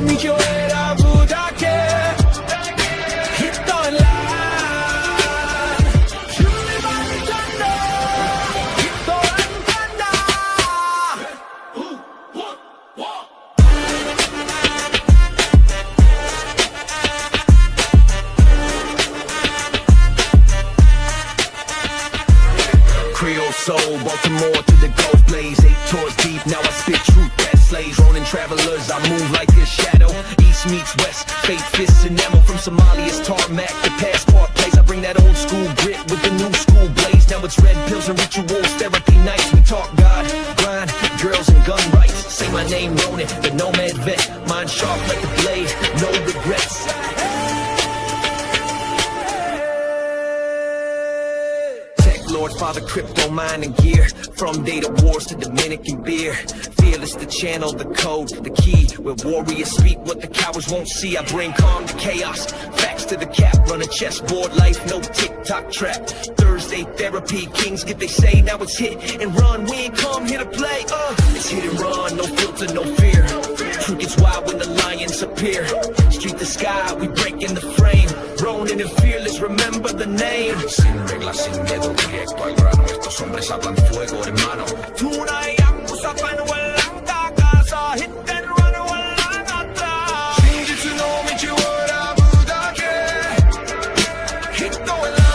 nomici ora 부탁해 있던 날 준비만 간다 또한 간다 Creole soul, Baltimore to the Gulf Blaze 8 tours deep, now I spit truth that slays Ronin travelers, I move like a shadow East meets west, fate, fists and ammo From Somalia's tarmac, the passport place I bring that old school grit with the new school blaze Now it's red pills and rituals, therapy nights We talk God, grind, girls and gun rights Say my name Ronin, the nomad vet Mind sharp like a blade, no regrets Lord, Father, crypto, mining gear From data wars to Dominican beer Fearless to channel the code, the key Where warriors speak what the cowards won't see I bring calm to chaos, facts to the cap Run a chessboard life, no tick-tock trap Thursday therapy, kings get they say Now it's hit and run, we ain't come here to play It's hit and run, no filter, no fear Truth gets wild when the lions appear Street to sky, we breaking the frame Ronin and fearless, remember the name Sin reglas, sin miedo, directo al grano Estos hombres hablan fuego, hermano Tunay ang usapan, walang kakasa Hit and run, walang atrás Shinjitsu no michi wara budake Hito elan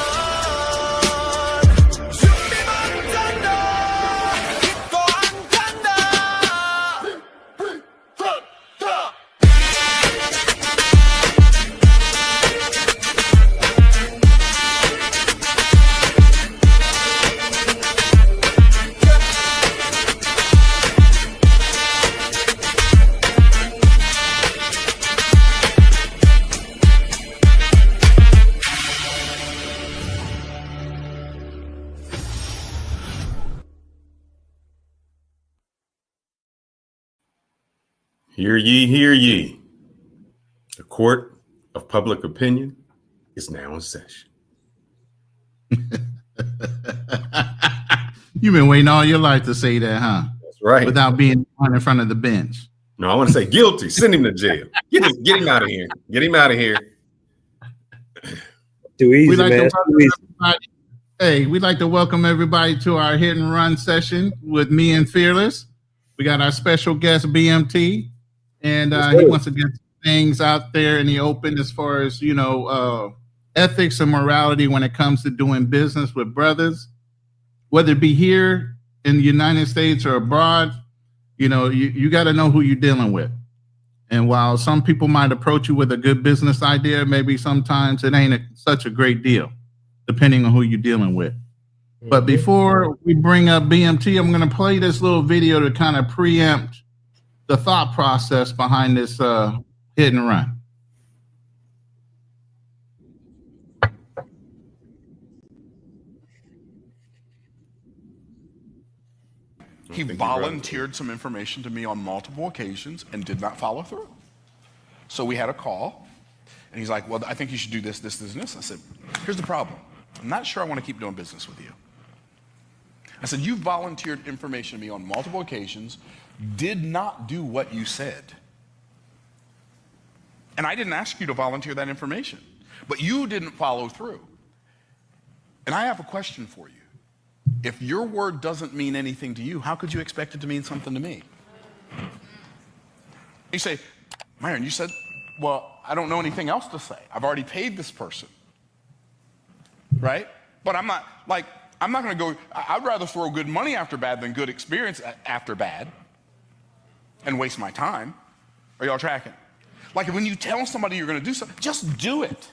Zumbi man tanda Hito ang tanda Hear ye, hear ye. The court of public opinion is now in session. You've been waiting all your life to say that, huh? That's right. Without being in front of the bench. No, I want to say guilty. Send him to jail. Get him out of here. Get him out of here. Too easy, man. Hey, we'd like to welcome everybody to our hit and run session with me and Fearless. We got our special guest, BMT, and he wants to get things out there in the open as far as, ethics and morality when it comes to doing business with brothers, whether it be here in the United States or abroad. You got to know who you're dealing with. And while some people might approach you with a good business idea, maybe sometimes it ain't such a great deal, depending on who you're dealing with. But before we bring up BMT, I'm going to play this little video to kind of preempt the thought process behind this hit and run. He volunteered some information to me on multiple occasions and did not follow through. So we had a call, and he's like, well, I think you should do this, this, this, and this. I said, here's the problem. I'm not sure I want to keep doing business with you. I said, you volunteered information to me on multiple occasions, did not do what you said. And I didn't ask you to volunteer that information, but you didn't follow through. And I have a question for you. If your word doesn't mean anything to you, how could you expect it to mean something to me? You say, Myron, you said, well, I don't know anything else to say. I've already paid this person, right? But I'm not going to go, I'd rather throw good money after bad than good experience after bad and waste my time. Are y'all tracking? Like when you tell somebody you're going to do something, just do it.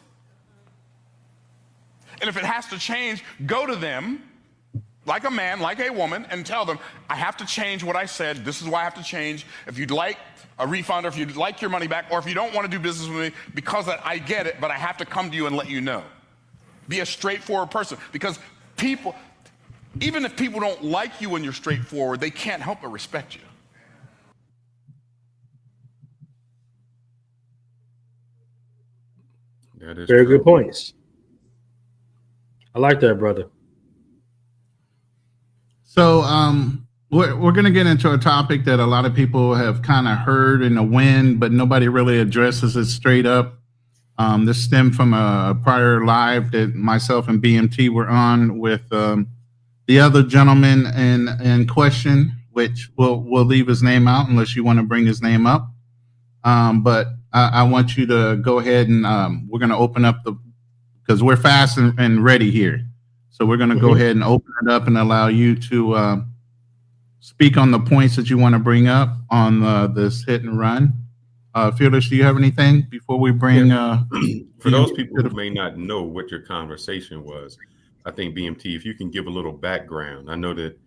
And if it has to change, go to them like a man, like a woman, and tell them, I have to change what I said. This is why I have to change. If you'd like a refund, or if you'd like your money back, or if you don't want to do business with me, because I get it, but I have to come to you and let you know. Be a straightforward person, because people, even if people don't like you when you're straightforward, they can't help but respect you. That is very good points. I like that, brother. So we're going to get into a topic that a lot of people have kind of heard in the wind, but nobody really addresses it straight up. This stemmed from a prior live that myself and BMT were on with the other gentleman in question, which we'll leave his name out unless you want to bring his name up. But I want you to go ahead and we're going to open up because we're fast and ready here. So we're going to go ahead and open it up and allow you to speak on the points that you want to bring up on this hit and run. Fearless, do you have anything before we bring? For those people who may not know what your conversation was, I think BMT, if you can give a little background. I know that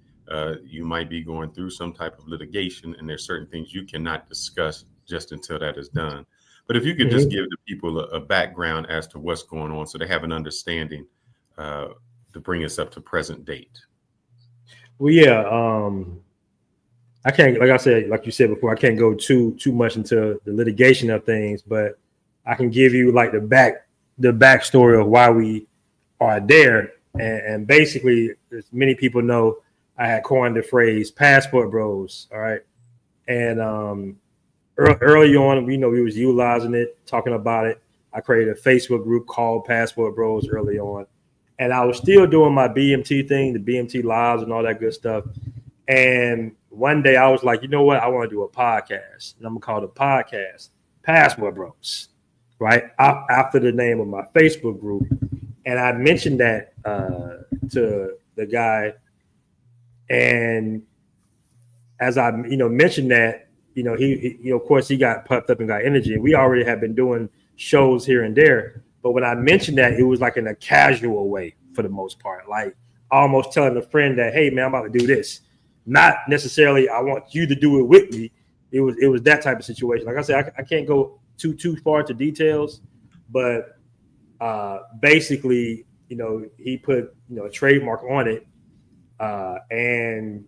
you might be going through some type of litigation, and there's certain things you cannot discuss just until that is done. But if you could just give the people a background as to what's going on, so they have an understanding to bring us up to present date. Well, yeah. I can't, like you said before, I can't go too much into the litigation of things, but I can give you like the backstory of why we are there. And basically, as many people know, I had coined the phrase "passport bros." All right, and early on, we was utilizing it, talking about it. I created a Facebook group called Passport Bros early on, and I was still doing my BMT thing, the BMT lives and all that good stuff. And one day I was like, you know what? I want to do a podcast, and I'm gonna call the podcast Passport Bros, right? After the name of my Facebook group. And I mentioned that to the guy, and as I mentioned that, he of course he got pumped up and got energy. And we already have been doing shows here and there, but when I mentioned that, it was like in a casual way for the most part, like almost telling a friend that, hey man, I'm about to do this. Not necessarily I want you to do it with me. It was that type of situation. Like I said, I can't go too far into details, but basically, he put a trademark on it, and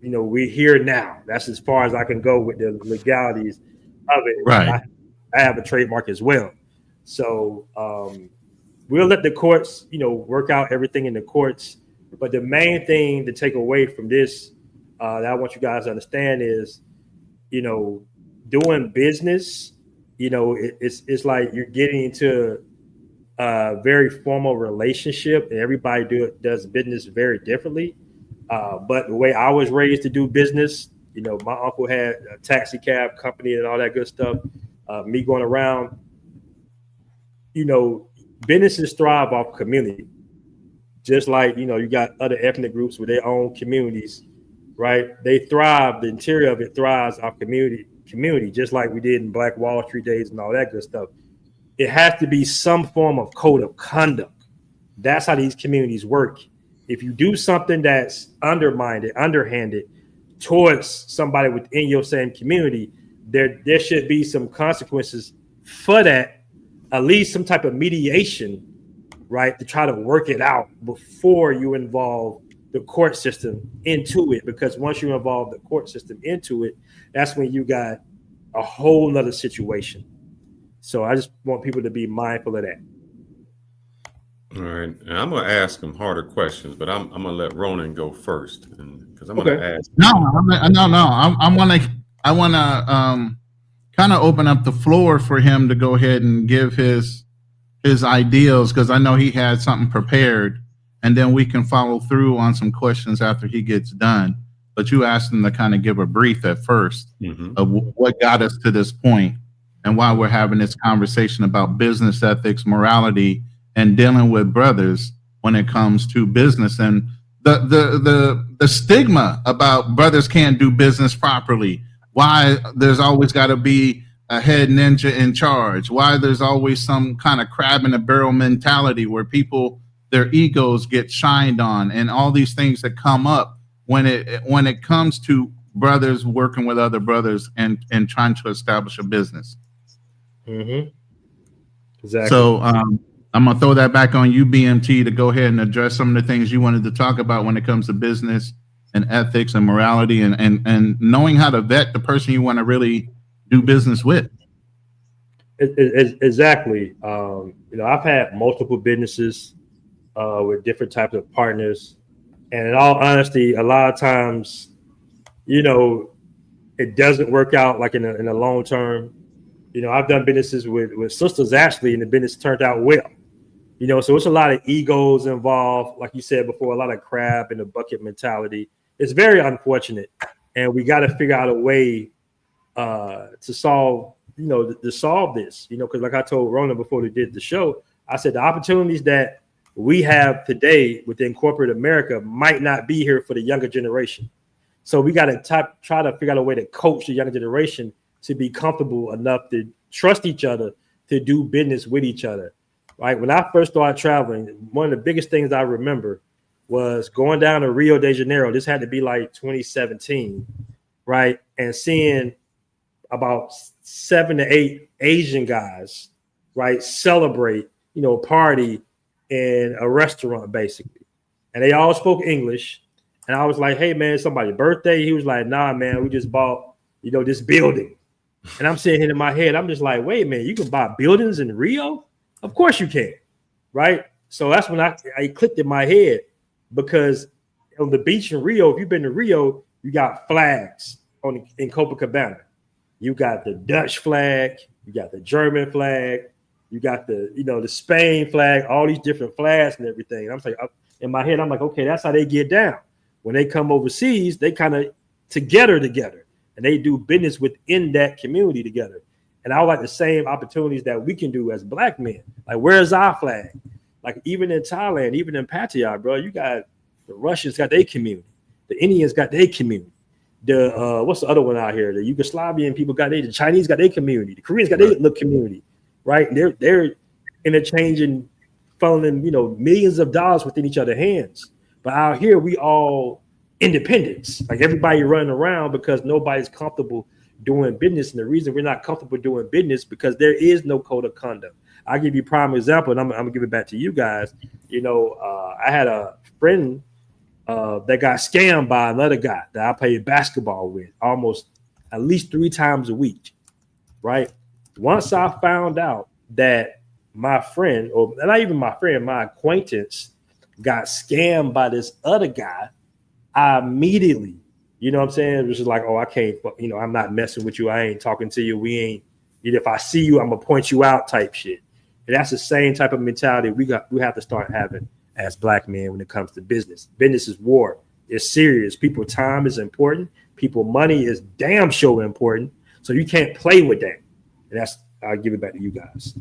we're here now. That's as far as I can go with the legalities of it. Right. I have a trademark as well, so we'll let the courts work out everything in the courts. But the main thing to take away from this that I want you guys to understand is, doing business, it's like you're getting into a very formal relationship, and everybody does business very differently. But the way I was raised to do business, my uncle had a taxi cab company and all that good stuff. Me going around, businesses thrive off community. Just like, you got other ethnic groups with their own communities, right? They thrive. The interior of it thrives off community, just like we did in Black Wall Street days and all that good stuff. It has to be some form of code of conduct. That's how these communities work. If you do something that's underhanded towards somebody within your same community, there should be some consequences for that, at least some type of mediation, right, to try to work it out before you involve the court system into it. Because once you involve the court system into it, that's when you got a whole nother situation. So I just want people to be mindful of that. All right, and I'm going to ask him harder questions, but I'm going to let Ronin go first, because I'm going to ask. No. I want to kind of open up the floor for him to go ahead and give his ideals, because I know he had something prepared, and then we can follow through on some questions after he gets done. But you asked him to kind of give a brief at first of what got us to this point and why we're having this conversation about business ethics, morality, and dealing with brothers when it comes to business, and the stigma about brothers can't do business properly. Why there's always got to be a head ninja in charge. Why there's always some kind of crab in a barrel mentality where people, their egos get shined on, and all these things that come up when it comes to brothers working with other brothers and trying to establish a business. Exactly. So I'm gonna throw that back on you, BMT, to go ahead and address some of the things you wanted to talk about when it comes to business and ethics and morality, and knowing how to vet the person you want to really do business with. Exactly. I've had multiple businesses with different types of partners, and in all honesty, a lot of times you know, it doesn't work out like in the long term. You know, I've done businesses with sisters actually, and the business turned out well. You know, so it's a lot of egos involved, like you said before, a lot of crab in the bucket mentality. It's very unfortunate, and we got to figure out a way to solve, you know, to solve this. You know, because like I told Ronin before we did the show, I said the opportunities that we have today within corporate America might not be here for the younger generation. So we got to try to figure out a way to coach the younger generation to be comfortable enough to trust each other, to do business with each other. Right. When I first started traveling, one of the biggest things I remember was going down to Rio de Janeiro. This had to be like 2017, right? And seeing about 7 to 8 Asian guys, right, celebrate, you know, party in a restaurant basically. And they all spoke English. And I was like, hey, man, it's somebody's birthday. He was like, nah, man, we just bought, you know, this building. And I'm sitting here in my head. I'm just like, wait a minute, you can buy buildings in Rio? Of course you can, right? So that's when I clicked in my head, because on the beach in Rio, if you've been to Rio, you got flags in Copacabana. You got the Dutch flag, you got the German flag, you got the, you know, the Spain flag, all these different flags and everything. And I'm like, in my head, I'm like, okay, that's how they get down. When they come overseas, they kind of together, and they do business within that community together. And I would like the same opportunities that we can do as Black men. Like, where's our flag? Like, even in Thailand, even in Pattaya, bro, you got the Russians got their community. The Indians got their community. The what's the other one out here? The Yugoslavian people got the Chinese got their community. The Koreans got their little community, right? They're interchanging, funneling, you know, millions of dollars within each other's hands. But out here, we all independents. Like, everybody running around because nobody's comfortable doing business. And the reason we're not comfortable doing business because there is no code of conduct. I'll give you a prime example, and I'm gonna give it back to you guys. You know, I had a friend that got scammed by another guy that I played basketball with almost at least 3 times a week, right? Once I found out that my friend, or not even my friend, my acquaintance got scammed by this other guy, I immediately, you know what I'm saying? It was just like, oh, I can't, you know, I'm not messing with you. I ain't talking to you. We ain't, if I see you, I'm gonna point you out type shit. And that's the same type of mentality we have to start having as Black men when it comes to business. Business is war. It's serious. People time is important. People money is damn sure important. So you can't play with that. And that's, I'll give it back to you guys.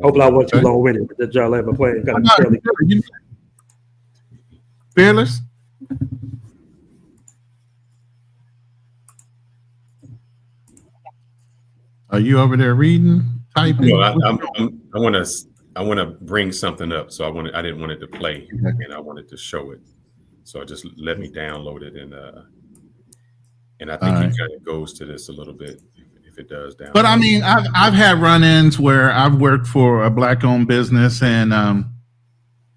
Hopefully I wasn't too long-winded, but y'all let me play. Fearless. Are you over there reading, typing? No, I want to bring something up. So I didn't want it to play, and I wanted to show it. So just let me download it, and I think it kind of goes to this a little bit if it does down. But I mean, I've had run-ins where I've worked for a Black-owned business and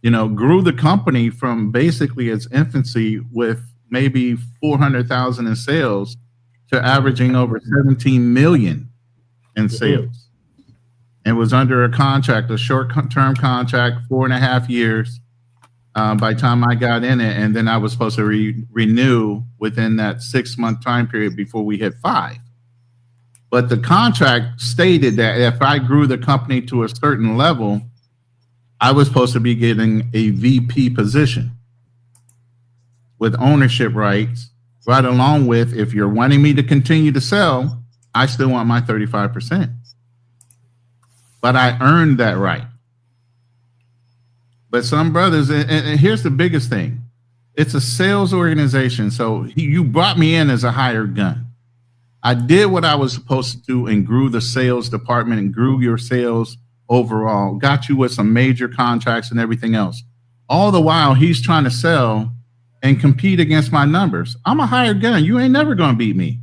you know, grew the company from basically its infancy with maybe 400,000 in sales to averaging over 17 million in sales. And was under a contract, a short-term contract, 4.5 years by the time I got in it. And then I was supposed to renew within that 6-month time period before we hit 5. But the contract stated that if I grew the company to a certain level, I was supposed to be getting a VP position with ownership rights, right along with, if you're wanting me to continue to sell, I still want my 35%. But I earned that right. But some brothers, and here's the biggest thing. It's a sales organization. So you brought me in as a hired gun. I did what I was supposed to do and grew the sales department and grew your sales overall, got you with some major contracts and everything else. All the while, he's trying to sell and compete against my numbers. I'm a hired gun. You ain't never going to beat me.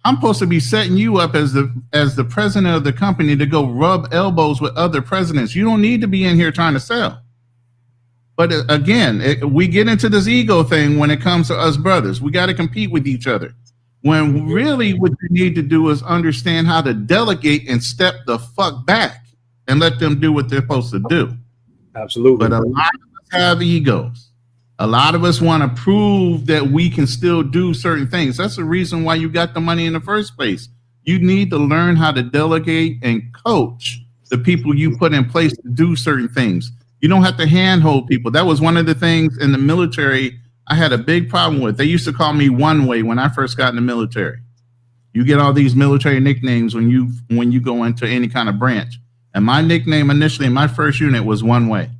I'm supposed to be setting you up as the president of the company to go rub elbows with other presidents. You don't need to be in here trying to sell. But again, we get into this ego thing when it comes to us brothers. We got to compete with each other. When really what you need to do is understand how to delegate and step the fuck back and let them do what they're supposed to do. Absolutely. But a lot of us have egos. A lot of us want to prove that we can still do certain things. That's the reason why you got the money in the first place. You need to learn how to delegate and coach the people you put in place to do certain things. You don't have to handhold people. That was one of the things in the military I had a big problem with. They used to call me One Way when I first got in the military. You get all these military nicknames when you go into any kind of branch. And my nickname initially in my first unit was One Way.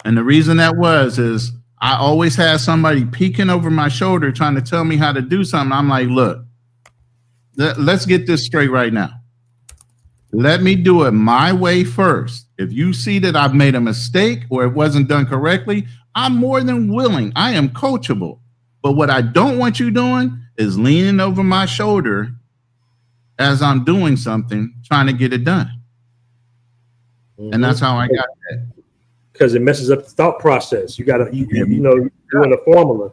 And the reason that is I always had somebody peeking over my shoulder trying to tell me how to do something. I'm like, look, let's get this straight right now. Let me do it my way first. If you see that I've made a mistake or it wasn't done correctly, I'm more than willing. I am coachable. But what I don't want you doing is leaning over my shoulder as I'm doing something, trying to get it done. And that's how I got that. Because it messes up the thought process. You gotta, you know, doing a formula.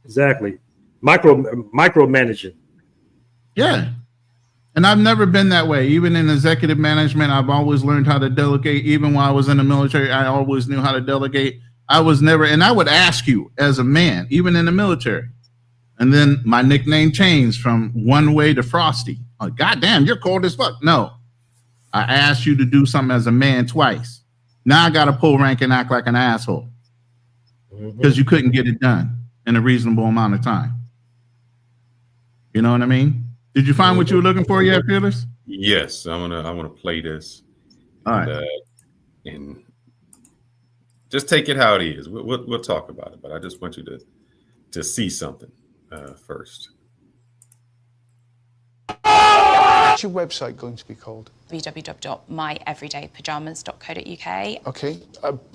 Exactly. Micromanaging. Yeah. And I've never been that way. Even in executive management, I've always learned how to delegate. Even while I was in the military, I always knew how to delegate. I was never, and I would ask you as a man, even in the military. And then my nickname changed from One Way to Frosty. Oh, goddamn, you're cold as fuck. No, I asked you to do something as a man twice. Now I got to pull rank and act like an asshole because you couldn't get it done in a reasonable amount of time. You know what I mean? Did you find what you were looking for yet, Fearless? Yes, I wanna play this. All right. And just take it how it is. We'll talk about it, but I just want you to see something first. What's your website going to be called? www.myeverydaypajamas.co.uk. Okay,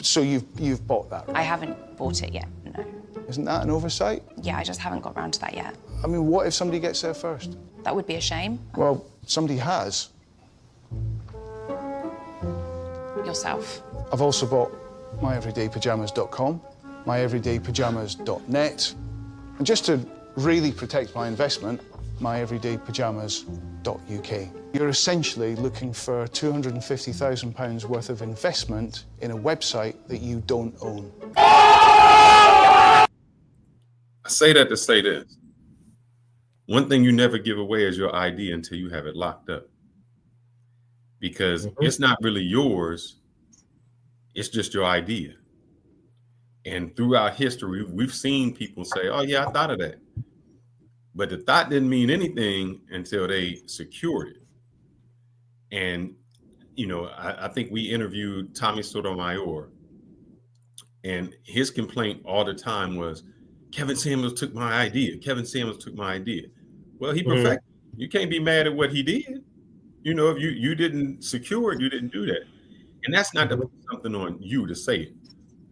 so you've bought that, right? I haven't bought it yet, no. Isn't that an oversight? Yeah, I just haven't got around to that yet. I mean, what if somebody gets there first? That would be a shame. Well, somebody has. Yourself. I've also bought myeverydaypajamas.com, myeverydaypajamas.net, and just to really protect my investment, myeverydaypajamas.uk. You're essentially looking for £250,000 worth of investment in a website that you don't own. I say that to say this. One thing you never give away is your ID until you have it locked up. Because it's not really yours, it's just your idea. And throughout history, we've seen people say, oh yeah, I thought of that. But the thought didn't mean anything until they secured it. And, you know, I think we interviewed Tommy Sotomayor, and his complaint all the time was, Kevin Samuels took my idea. Kevin Samuels took my idea. Well, he perfected. You can't be mad at what he did. You know, if you didn't secure it, you didn't do that. And that's not to put something on you to say it.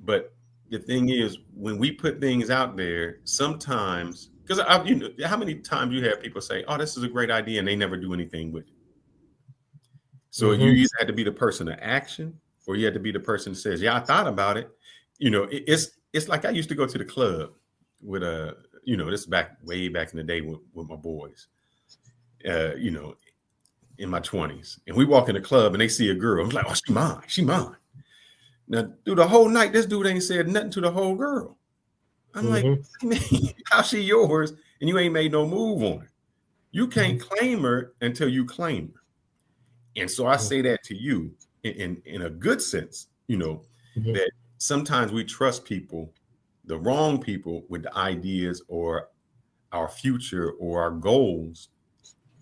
But the thing is, when we put things out there, sometimes, because you know, how many times you have people say, oh, this is a great idea, and they never do anything with it. So you either had to be the person of action, or you had to be the person that says, yeah, I thought about it. You know, it's like I used to go to the club with you know, this way back in the day with my boys, you know, in my 20s. And we walk in the club and they see a girl. I'm like, oh, she mine. Now, through the whole night, this dude ain't said nothing to the whole girl. I'm like, how she yours and you ain't made no move on her? You can't claim her until you claim her. And so I say that to you in a good sense, you know, that sometimes we trust people, the wrong people, with the ideas or our future or our goals.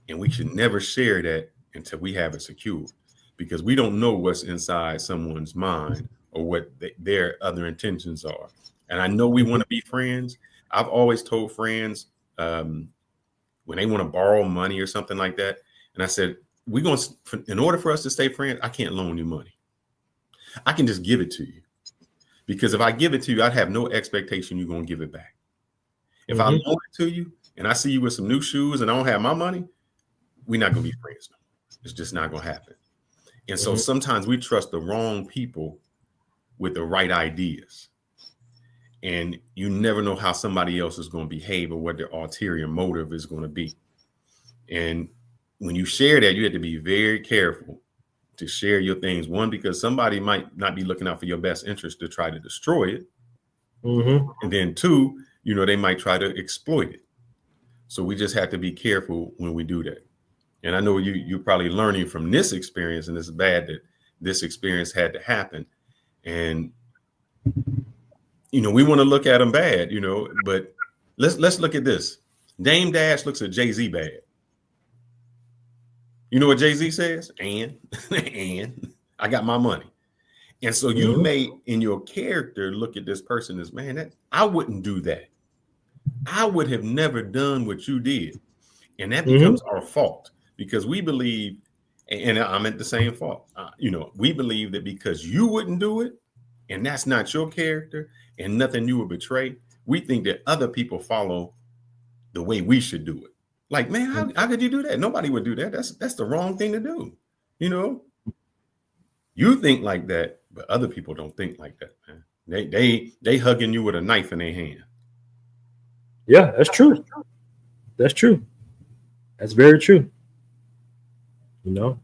And we should never share that until we have it secured, because we don't know what's inside someone's mind or what their other intentions are. And I know we want to be friends. I've always told friends when they want to borrow money or something like that. And I said, in order for us to stay friends, I can't loan you money. I can just give it to you. Because if I give it to you, I'd have no expectation you're going to give it back. If I loan it to you and I see you with some new shoes and I don't have my money, we're not going to be friends. It's just not going to happen. And so sometimes we trust the wrong people with the right ideas. And you never know how somebody else is going to behave or what their ulterior motive is going to be. And when you share that, you have to be very careful to share your things. One, because somebody might not be looking out for your best interest to try to destroy it. And then two, they might try to exploit it. So we just have to be careful when we do that. And I know you're probably learning from this experience, and it's bad that this experience had to happen. And we want to look at them bad, but let's look at this. Dame Dash looks at Jay-Z bad. You know what Jay-Z says? And I got my money. And so you may, in your character, look at this person as, man, I wouldn't do that. I would have never done what you did. And that becomes our fault, because we believe, and I'm at the same fault, we believe that because you wouldn't do it, and that's not your character, and nothing you would betray, we think that other people follow the way we should do it. Like, man, how could you do that? Nobody would do that. That's the wrong thing to do. You think like that, but other people don't think like that, man. They hugging you with a knife in their hand. Yeah, that's true. That's true. That's very true. And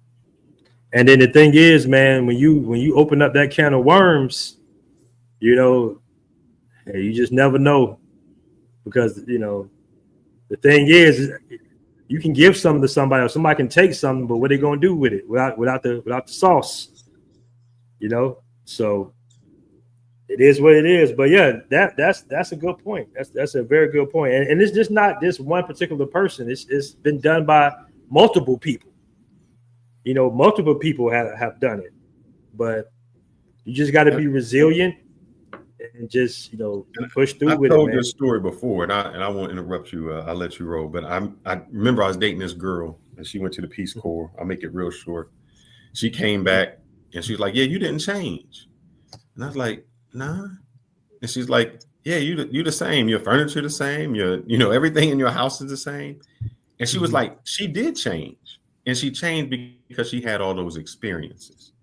then the thing is, man, when you open up that can of worms, you just never know, because the thing is, you can give something to somebody, or somebody can take something, but what are they gonna do with it without the sauce? So it is what it is. But yeah, that's a good point. That's a very good point. And it's just not this one particular person. It's been done by multiple people. Multiple people have done it. But you just got to be resilient and just push through with it. I told this story before, and I won't interrupt you. I'll let you roll. But I remember I was dating this girl, and she went to the Peace Corps. I'll make it real short. She came back, and she was like, "Yeah, you didn't change." And I was like, "Nah." And she's like, "Yeah, you the same. Your furniture the same. Your everything in your house is the same." And she was like, she did change, and she changed because she had all those experiences.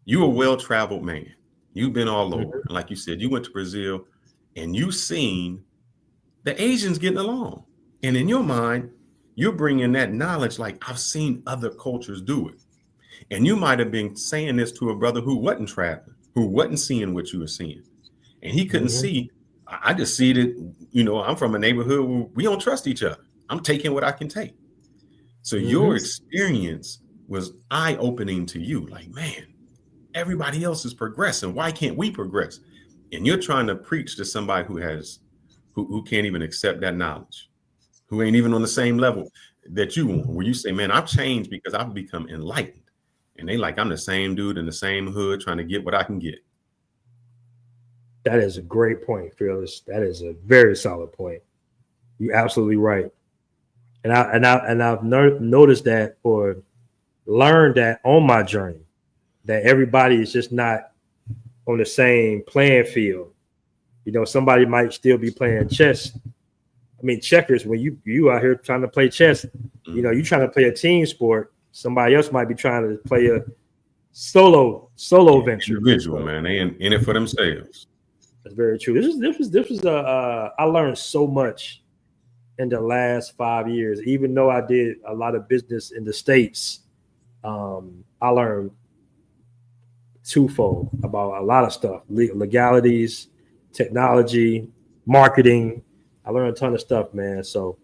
You're a well-traveled man. You've been all over. And like you said, you went to Brazil, and you seen the Asians getting along. And in your mind, you're bringing that knowledge, like, I've seen other cultures do it. And you might have been saying this to a brother who wasn't traveling, who wasn't seeing what you were seeing. And he couldn't see. I just see that, I'm from a neighborhood where we don't trust each other. I'm taking what I can take. So your experience was eye-opening to you. Like, man, everybody else is progressing. Why can't we progress? And you're trying to preach to somebody who can't even accept that knowledge, who ain't even on the same level that you want, where you say, man, I've changed because I've become enlightened. And they like, I'm the same dude in the same hood trying to get what I can get. That is a great point, Fearless. That is a very solid point. You're absolutely right. And I've noticed that, or learned that on my journey, that everybody is just not on the same playing field. Somebody might still be playing chess. Checkers. When you out here trying to play chess, you're trying to play a team sport. Somebody else might be trying to play a solo venture. Individual, man. They in it for themselves. That's very true. This was I learned so much in the last 5 years. Even though I did a lot of business in the States, I learned twofold about a lot of stuff: legalities, technology, marketing. I learned a ton of stuff, man. So,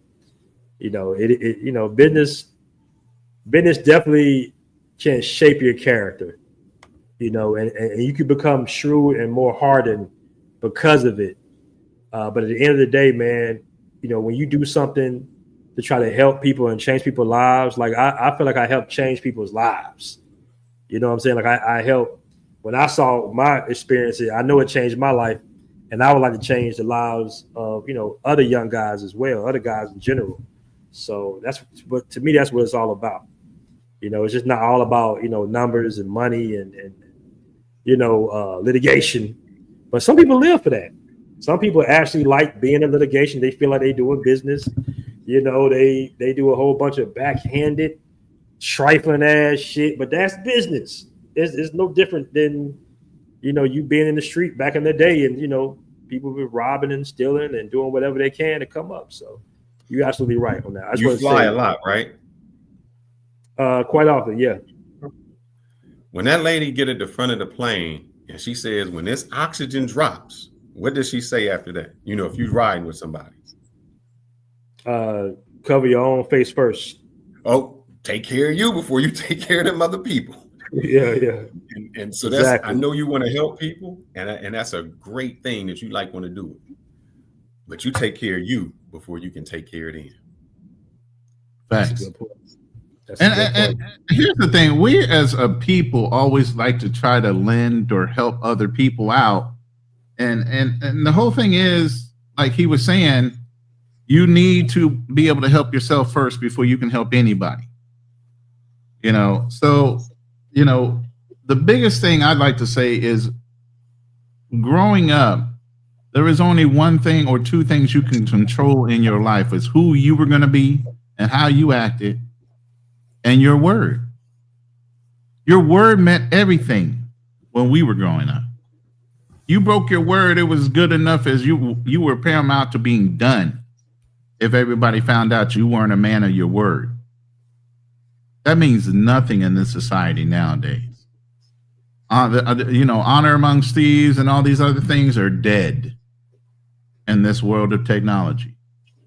business definitely can shape your character, and you can become shrewd and more hardened because of it. But at the end of the day, man, when you do something to try to help people and change people's lives, like I feel like I help change people's lives. You know what I'm saying? Like I help, when I saw my experiences, I know it changed my life, and I would like to change the lives of, other young guys as well, other guys in general. So but to me, that's what it's all about. It's just not all about, numbers and money and litigation. But some people live for that. Some people actually like being in litigation. They feel like they doing business. They do a whole bunch of backhanded, trifling ass shit, but that's business. It's no different than, you being in the street back in the day, and, people were robbing and stealing and doing whatever they can to come up. So you're absolutely right on that. You fly a lot, right? Quite often, yeah. When that lady get at the front of the plane and she says, when this oxygen drops, What does she say after that? You know, if you're riding with somebody. Cover your own face first. Oh, take care of you before you take care of them other people. Yeah. And so Exactly. that's, I know you want to help people, and that's a great thing that you like want to do it. But you take care of you before you can take care of them. That's Facts. a good point. And here's the thing: we as a people always like to try to lend or help other people out, and the whole thing is, like he was saying, you need to be able to help yourself first before you can help anybody. You know, so you know, the biggest thing I'd like to say is, growing up, there is only one thing or two things you can control in your life: is who you were going to be and how you acted, and your word. Your word meant everything when we were growing up. You broke your word, it was good enough as you were paramount to being done. If everybody found out you weren't a man of your word, that means nothing in this society nowadays. Honor amongst thieves and all these other things are dead in this world of technology.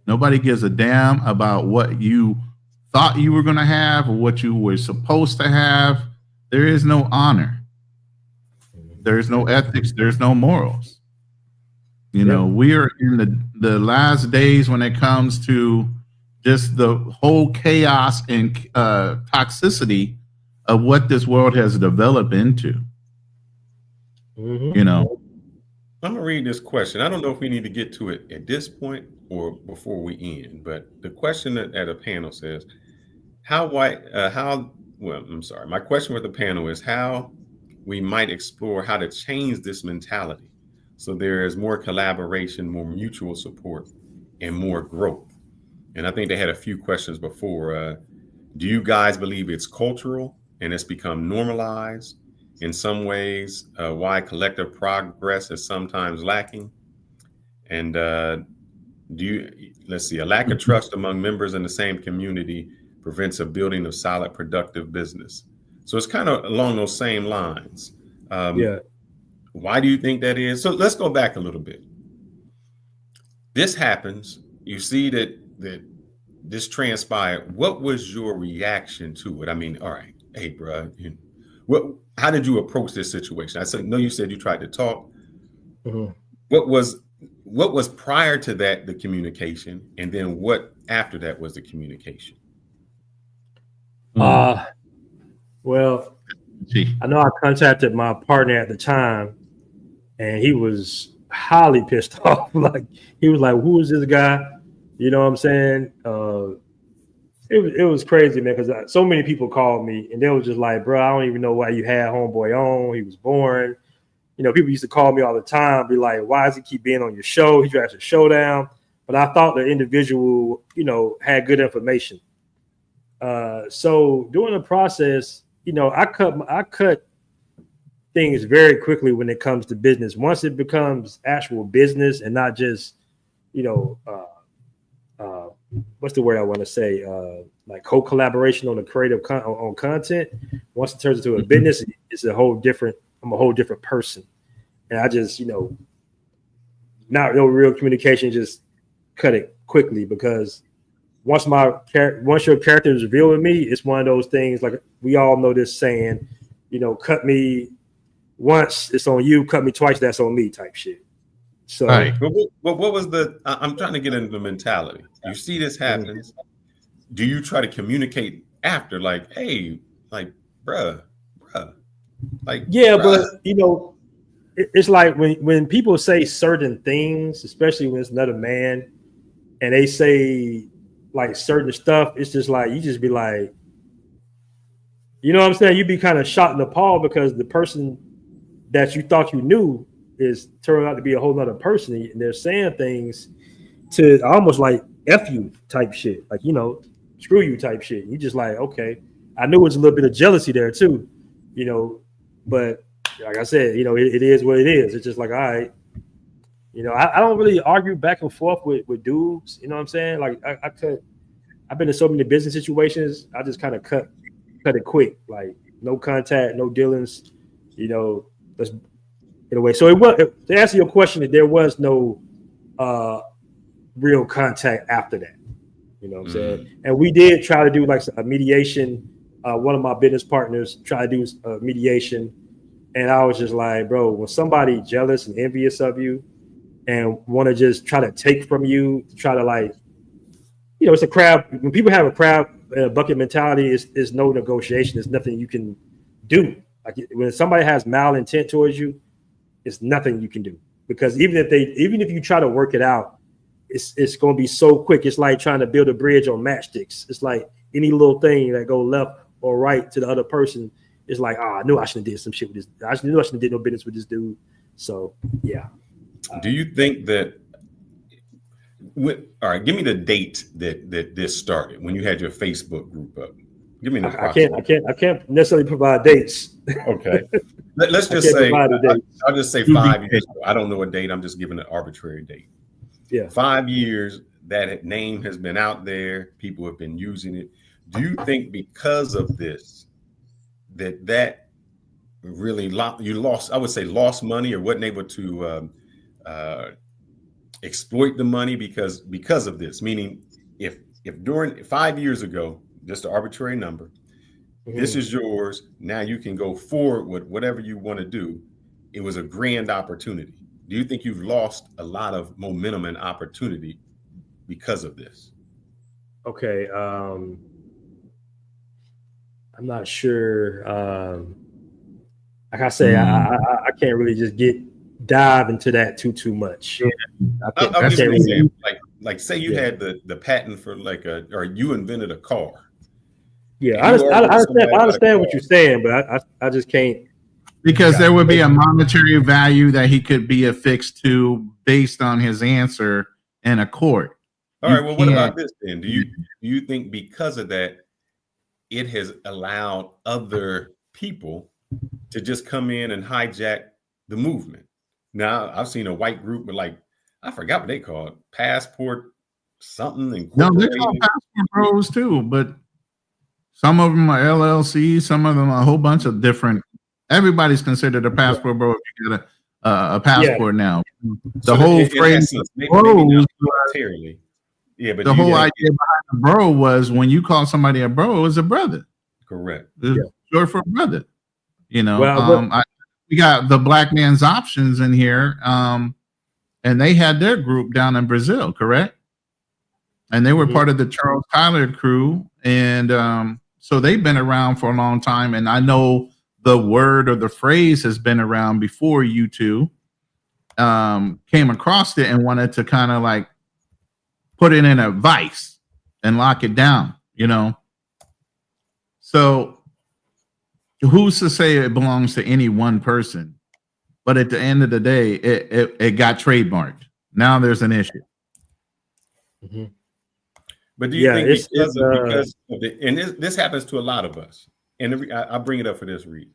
Nobody gives a damn about what you thought you were going to have or what you were supposed to have. There is no honor. There's no ethics. There's no morals. You know, we are in the last days when it comes to just the whole chaos and toxicity of what this world has developed into. You know, I'm gonna read this question. I don't know if we need to get to it at this point or before we end, but the question at a panel says, my question with the panel is how we might explore how to change this mentality so there is more collaboration, more mutual support, and more growth. And I think they had a few questions before. Do you guys believe it's cultural and it's become normalized in some ways? Why collective progress is sometimes lacking? And a lack of trust among members in the same community prevents a building of solid, productive business. So it's kind of along those same lines. Why do you think that is? So let's go back a little bit. This happens. You see that this transpired. What was your reaction to it? I mean, all right, hey, bro, how did you approach this situation? You said you tried to talk. Mm-hmm. What was prior to that the communication, and then what after that was the communication? Well, I know I contacted my partner at the time, and he was highly pissed off. Like, he was like, "Who is this guy?" You know what I'm saying? It was crazy, man, because so many people called me, and they was just like, "Bro, I don't even know why you had homeboy on. He was boring." You know, people used to call me all the time, be like, "Why does he keep being on your show? He drives a showdown." But I thought the individual, had good information. So during the process, I cut things very quickly when it comes to business. Once it becomes actual business and not just, what's the word I want to say? Like co-collaboration on the creative on content. Once it turns into a business, it's I'm a whole different person. And I just, not no real communication, just cut it quickly, because once your character is revealed with me, it's one of those things, like we all know this saying, cut me once, it's on you, cut me twice, that's on me type shit. So, right. But what was I'm trying to get into the mentality. You see this happens. Do you try to communicate after, like, hey, like, bruh, like, yeah, bruh. But it's like when people say certain things, especially when it's another man, and they say like certain stuff, it's just like, you just be like, you know what I'm saying? You'd be kind of shocked and appalled, because the person that you thought you knew is turning out to be a whole nother person, and they're saying things to almost like F you type shit, like, screw you type shit. You just like, okay, I knew it was a little bit of jealousy there too, but like I said, it is what it is. It's just like, all right, I don't really argue back and forth with dudes. You know what I'm saying? Like, I've been in so many business situations. I just kind of cut it quick. Like, no contact, no dealings. Let's in a way. So it was, to answer your question, there was no real contact after that. You know what I'm saying? And we did try to do like a mediation. One of my business partners tried to do a mediation, and I was just like, bro, when somebody jealous and envious of you and want to just try to take from you, to try to like, you know, it's a crab. When people have a crab bucket mentality, is no negotiation. There's nothing you can do. Like when somebody has malintent towards you, it's nothing you can do, because even if you try to work it out, it's going to be so quick. It's like trying to build a bridge on matchsticks. It's like any little thing that go left or right to the other person is like, I knew I shouldn't have did some shit with this. I knew I shouldn't have did no business with this dude. So yeah. Do you think that? All right, give me the date that this started, when you had your Facebook group up. Give me the. I can't necessarily provide dates. Okay. Let's just say I'll just say 5 years. I don't know a date. I'm just giving an arbitrary date. Yeah. 5 years that name has been out there. People have been using it. Do you think because of this that really lost? I would say lost money, or wasn't able to exploit the money because of this. Meaning, if during 5 years ago, just an arbitrary number, this is yours. Now you can go forward with whatever you want to do. It was a grand opportunity. Do you think you've lost a lot of momentum and opportunity because of this? Okay. I'm not sure. Like I say, I can't really just dive into that too much. Yeah. I'm just saying, like say you had the patent for or you invented a car. Yeah, I understand what you're saying, but I just can't. Because there would be a monetary value that he could be affixed to based on his answer in a court. All right. Well, what about this then? Do you think because of that, it has allowed other people to just come in and hijack the movement? Now, I've seen a white group with I forgot what they call it, Passport something. No, they're called Passport Bros too, but some of them are LLC, some of them are a whole bunch of different. Everybody's considered a passport bro if you get a passport now. The whole phrase, yeah, but the whole idea behind the bro was when you call somebody a bro, it was a brother. Correct. Short for brother. You know, we got the Black Man's Options in here, and they had their group down in Brazil, correct? And they were part of the Charles Tyler crew, and so they've been around for a long time. And I know the word or the phrase has been around before you two came across it and wanted to kind of like put it in a vice and lock it down, you know? So who's to say it belongs to any one person? But at the end of the day, it got trademarked. Now there's an issue. Mm-hmm. But do you think because of the, and this happens to a lot of us, and I bring it up for this reason.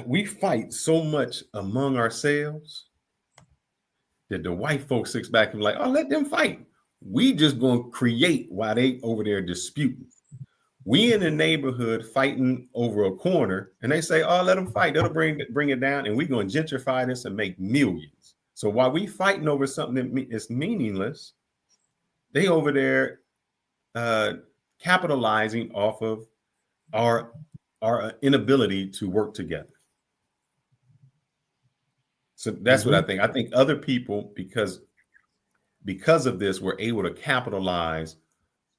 We fight so much among ourselves that the white folks sits back and be like, oh, let them fight. We just going to create while they over there disputing. We in the neighborhood fighting over a corner, and they say, oh, let them fight. That'll bring it down, and we're going to gentrify this and make millions. So while we fighting over something that is meaningless, they over there capitalizing off of our inability to work together. So that's what I think. I think other people, because of this, were able to capitalize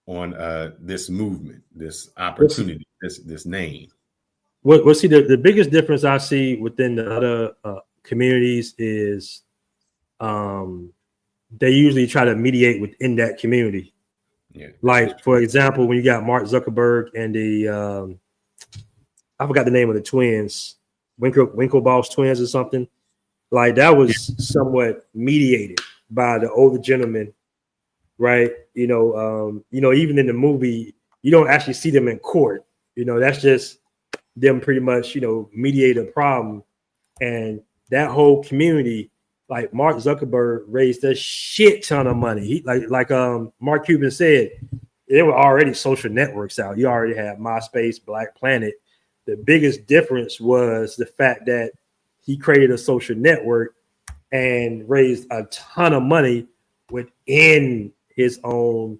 on this movement, this opportunity, this name. Well, see, the biggest difference I see within the other communities is they usually try to mediate within that community. Yeah. Like, for example, when you got Mark Zuckerberg and the I forgot the name of the twins, Winklevoss twins or something. Like that was somewhat mediated by the older gentleman, right? You know, even in the movie, you don't actually see them in court. You know, that's just them pretty much, mediate a problem. And that whole community, like Mark Zuckerberg raised a shit ton of money. He like Mark Cuban said, there were already social networks out. You already had MySpace, Black Planet. The biggest difference was the fact that he created a social network and raised a ton of money within his own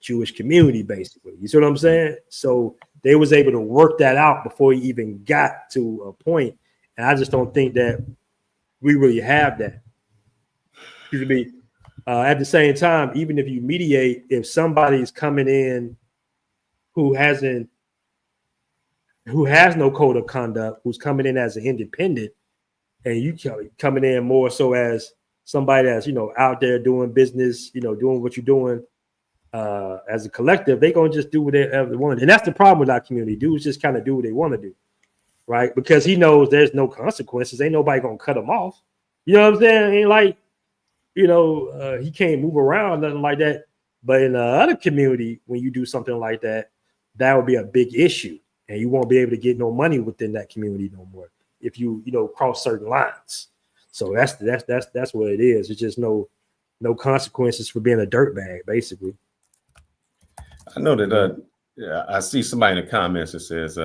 Jewish community, basically. You see what I'm saying? So they was able to work that out before he even got to a point. And I just don't think that we really have that. Excuse me. At the same time, even if you mediate, if somebody's coming in who has no code of conduct, who's coming in as an independent, and you coming in more so as somebody that's, out there doing business, doing what you're doing as a collective, they're going to just do whatever they want. And that's the problem with our community. Dudes just kind of do what they want to do, right? Because he knows there's no consequences. Ain't nobody going to cut him off. You know what I'm saying? Ain't like, he can't move around, nothing like that. But in the other community, when you do something like that, that would be a big issue. And you won't be able to get no money within that community no more if you cross certain lines. So that's what it is. It's just no consequences for being a dirtbag, basically. I know that I see somebody in the comments that says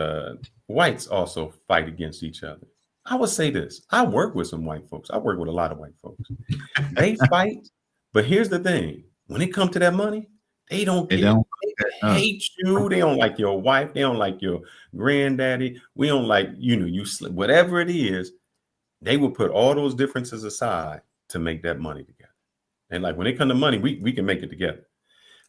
whites also fight against each other. I would say this. I work with some white folks. I work with a lot of white folks. They fight, but here's the thing. When it comes to that money, they don't hate you. They don't like your wife. They don't like your granddaddy. We don't like, you whatever it is, they will put all those differences aside to make that money together. And like when it comes to money, we can make it together.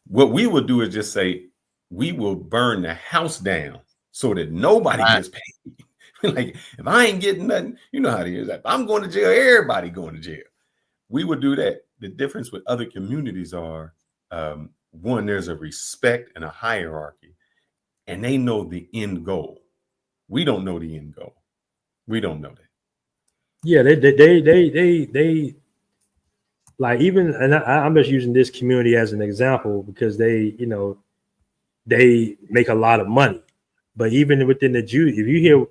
What we will do is just say, we will burn the house down so that nobody gets paid. Like, if I ain't getting nothing, you know how it is. If I'm going to jail, everybody going to jail. We would do that. The difference with other communities are, one, there's a respect and a hierarchy, and they know the end goal. We don't know the end goal. We don't know that. Yeah, they like, even, and I'm just using this community as an example because they make a lot of money. But even within the Jew,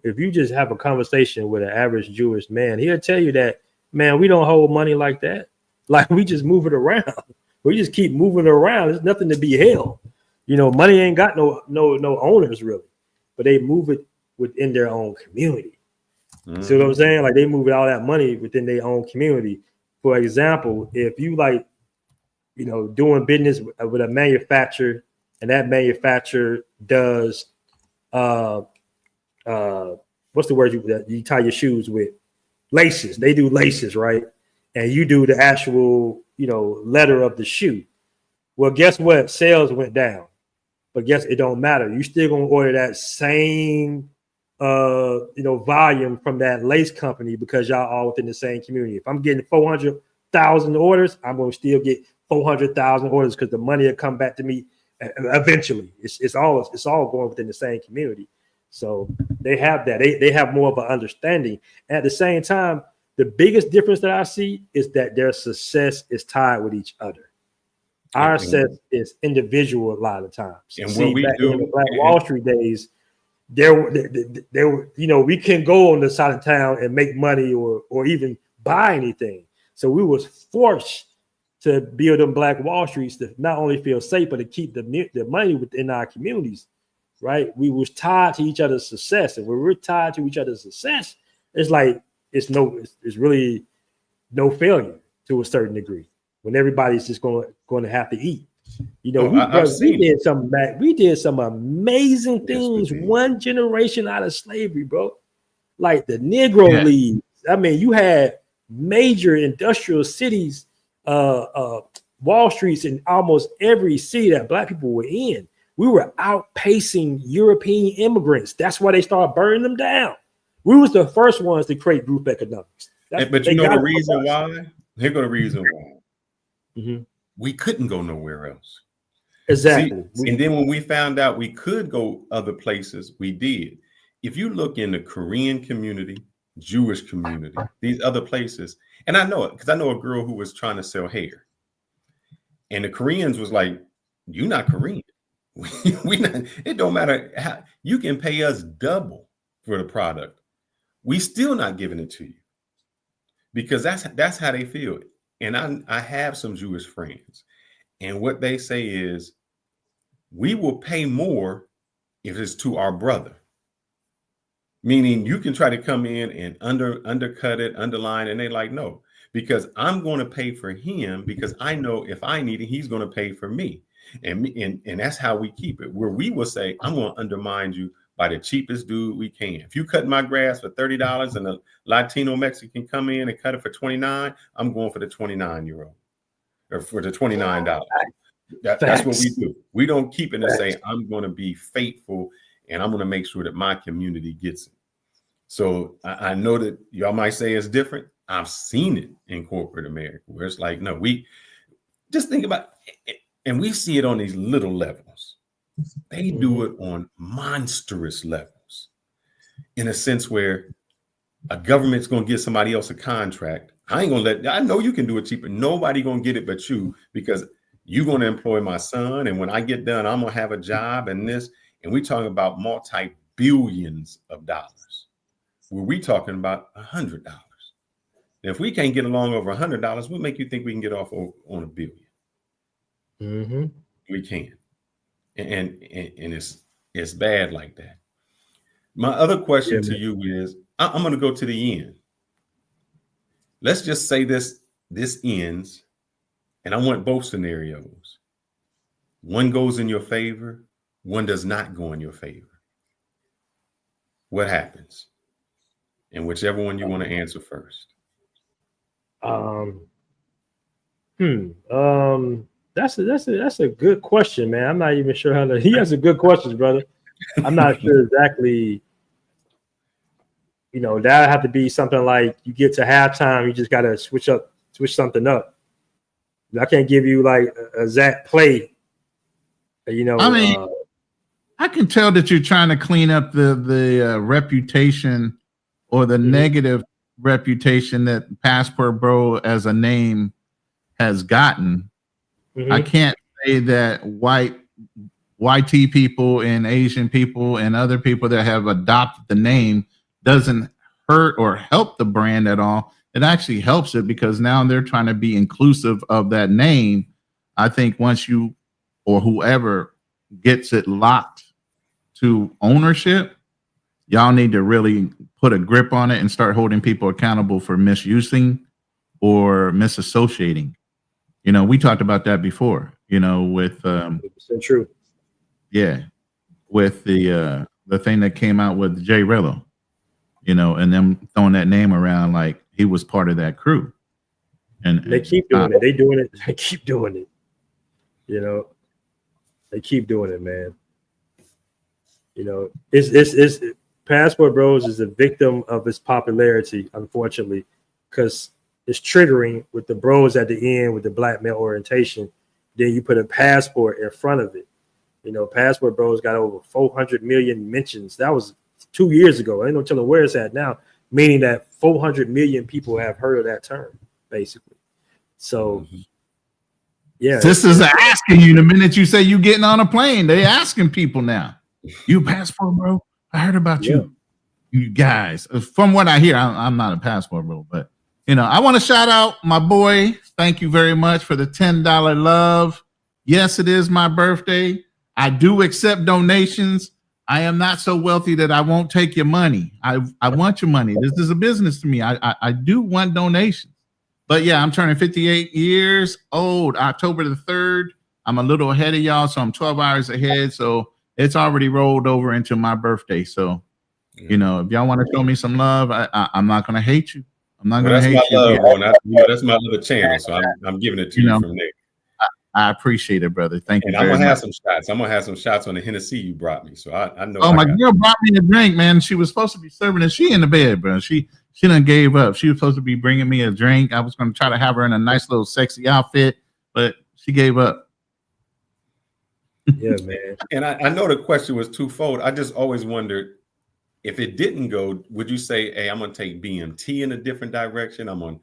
if you just have a conversation with an average Jewish man, he'll tell you that, man, we don't hold money like that. Like, we just move it around. We just keep moving it around. There's nothing to be held. Money ain't got no owners really, but they move it within their own community. Mm-hmm. See what I'm saying? Like, they move all that money within their own community. For example, if you doing business with a manufacturer, and that manufacturer does what's the word you tie your shoes with? Laces. They do laces, right? And you do the actual, leather of the shoe. Well, guess what? Sales went down. But guess it don't matter. You still gonna order that same volume from that lace company because y'all all within the same community. If I'm getting 400,000 orders, I'm gonna still get 400,000 orders because the money will come back to me eventually. It's all going within the same community. So they have that. They have more of an understanding. At the same time, the biggest difference that I see is that their success is tied with each other. Our success is individual a lot of times. And what we do in the Black Wall Street days, there were, we couldn't go on the side of town and make money or even buy anything. So we was forced to build them Black Wall Streets to not only feel safe, but to keep the money within our communities, right? We was tied to each other's success. And when we're tied to each other's success, it's like, it's really no failure to a certain degree when everybody's just going to have to eat. We did some amazing things one generation out of slavery, bro. Like the Negro League. I mean, you had major industrial cities, Wall Streets in almost every city that Black people were in. We were outpacing European immigrants. That's why they started burning them down. We was the first ones to create group economics. But you know the reason why? Here go the reason why. Mm-hmm. We couldn't go nowhere else. Exactly. See, and then when we found out we could go other places, we did. If you look in the Korean community, Jewish community, these other places, and I know it because I know a girl who was trying to sell hair. And the Koreans was like, "You're not Korean. It don't matter how you can pay us double for the product. We still not giving it to you." Because that's how they feel. And I have some Jewish friends, and what they say is, we will pay more if it's to our brother. Meaning you can try to come in and undercut it, underline, and they like, no, because I'm going to pay for him because I know if I need it, he's going to pay for me. And that's how we keep it, where we will say, I'm going to undermine you by the cheapest dude we can. If you cut my grass for $30 and a Latino Mexican come in and cut it for $29, I'm going for the 29-year-old or for the $29. That's what we do. We don't keep it and say, I'm going to be faithful and I'm going to make sure that my community gets it. So I know that y'all might say it's different. I've seen it in corporate America where it's like, no, we just think about it. And we see it on these little levels. They do it on monstrous levels in a sense where a government's going to give somebody else a contract. I know you can do it cheaper. Nobody going to get it but you because you're going to employ my son. And when I get done, I'm going to have a job and this. And we're talking about multi-billions of dollars. Where we talking about $100. If we can't get along over $100, what make you think we can get off on $1 billion? Mm-hmm. We can. And it's bad like that. My other question to you is, I'm going to go to the end. Let's just say this ends, and I want both scenarios. One goes in your favor, one does not go in your favor. What happens? And whichever one you want to answer first. That's a good question, man. I'm not even sure how to. He has a good questions, brother. I'm not sure exactly. That have to be something like you get to halftime, you just got to switch something up. I can't give you like a exact play. I mean, I can tell that you're trying to clean up the reputation or the negative reputation that Passport Bro as a name has gotten. I can't say that YT people and Asian people and other people that have adopted the name doesn't hurt or help the brand at all. It actually helps it because now they're trying to be inclusive of that name. I think once you or whoever gets it locked to ownership, y'all need to really put a grip on it and start holding people accountable for misusing or misassociating. We talked about that before, with true. Yeah. With the thing that came out with Jay Rello, and them throwing that name around like he was part of that crew. And they keep doing it. They doing it. They keep doing it. They keep doing it, man. It's Passport Bros is a victim of its popularity, unfortunately, because it's triggering with the bros at the end with the black male orientation. Then you put a passport in front of it. Passport Bros got over 400 million mentions. That was 2 years ago. I ain't no telling where it's at now, meaning that 400 million people have heard of that term, basically. So, yeah. This is asking you the minute you say you getting on a plane. They asking people now. You Passport Bro? I heard about you. You guys. From what I hear, I'm not a Passport Bro, but I want to shout out my boy. Thank you very much for the $10 love. Yes, it is my birthday. I do accept donations. I am not so wealthy that I won't take your money. I want your money. This is a business to me. I do want donations. But yeah, I'm turning 58 years old, October the 3rd. I'm a little ahead of y'all, so I'm 12 hours ahead. So it's already rolled over into my birthday. So, if y'all want to show me some love, I'm not going to hate you. I'm not going to hate you. That's my little channel, so I'm giving it to you from there. I appreciate it, brother. Thank you. And I'm gonna have some shots. I'm gonna have some shots on the Hennessy you brought me. So I know. Oh, my girl brought me a drink, man. She was supposed to be serving it. She in the bed, bro. She done gave up. She was supposed to be bringing me a drink. I was going to try to have her in a nice little sexy outfit, but she gave up. Yeah, man. And I know the question was twofold. I just always wondered, if it didn't go, would you say, hey, I'm going to take BMT in a different direction? I'm going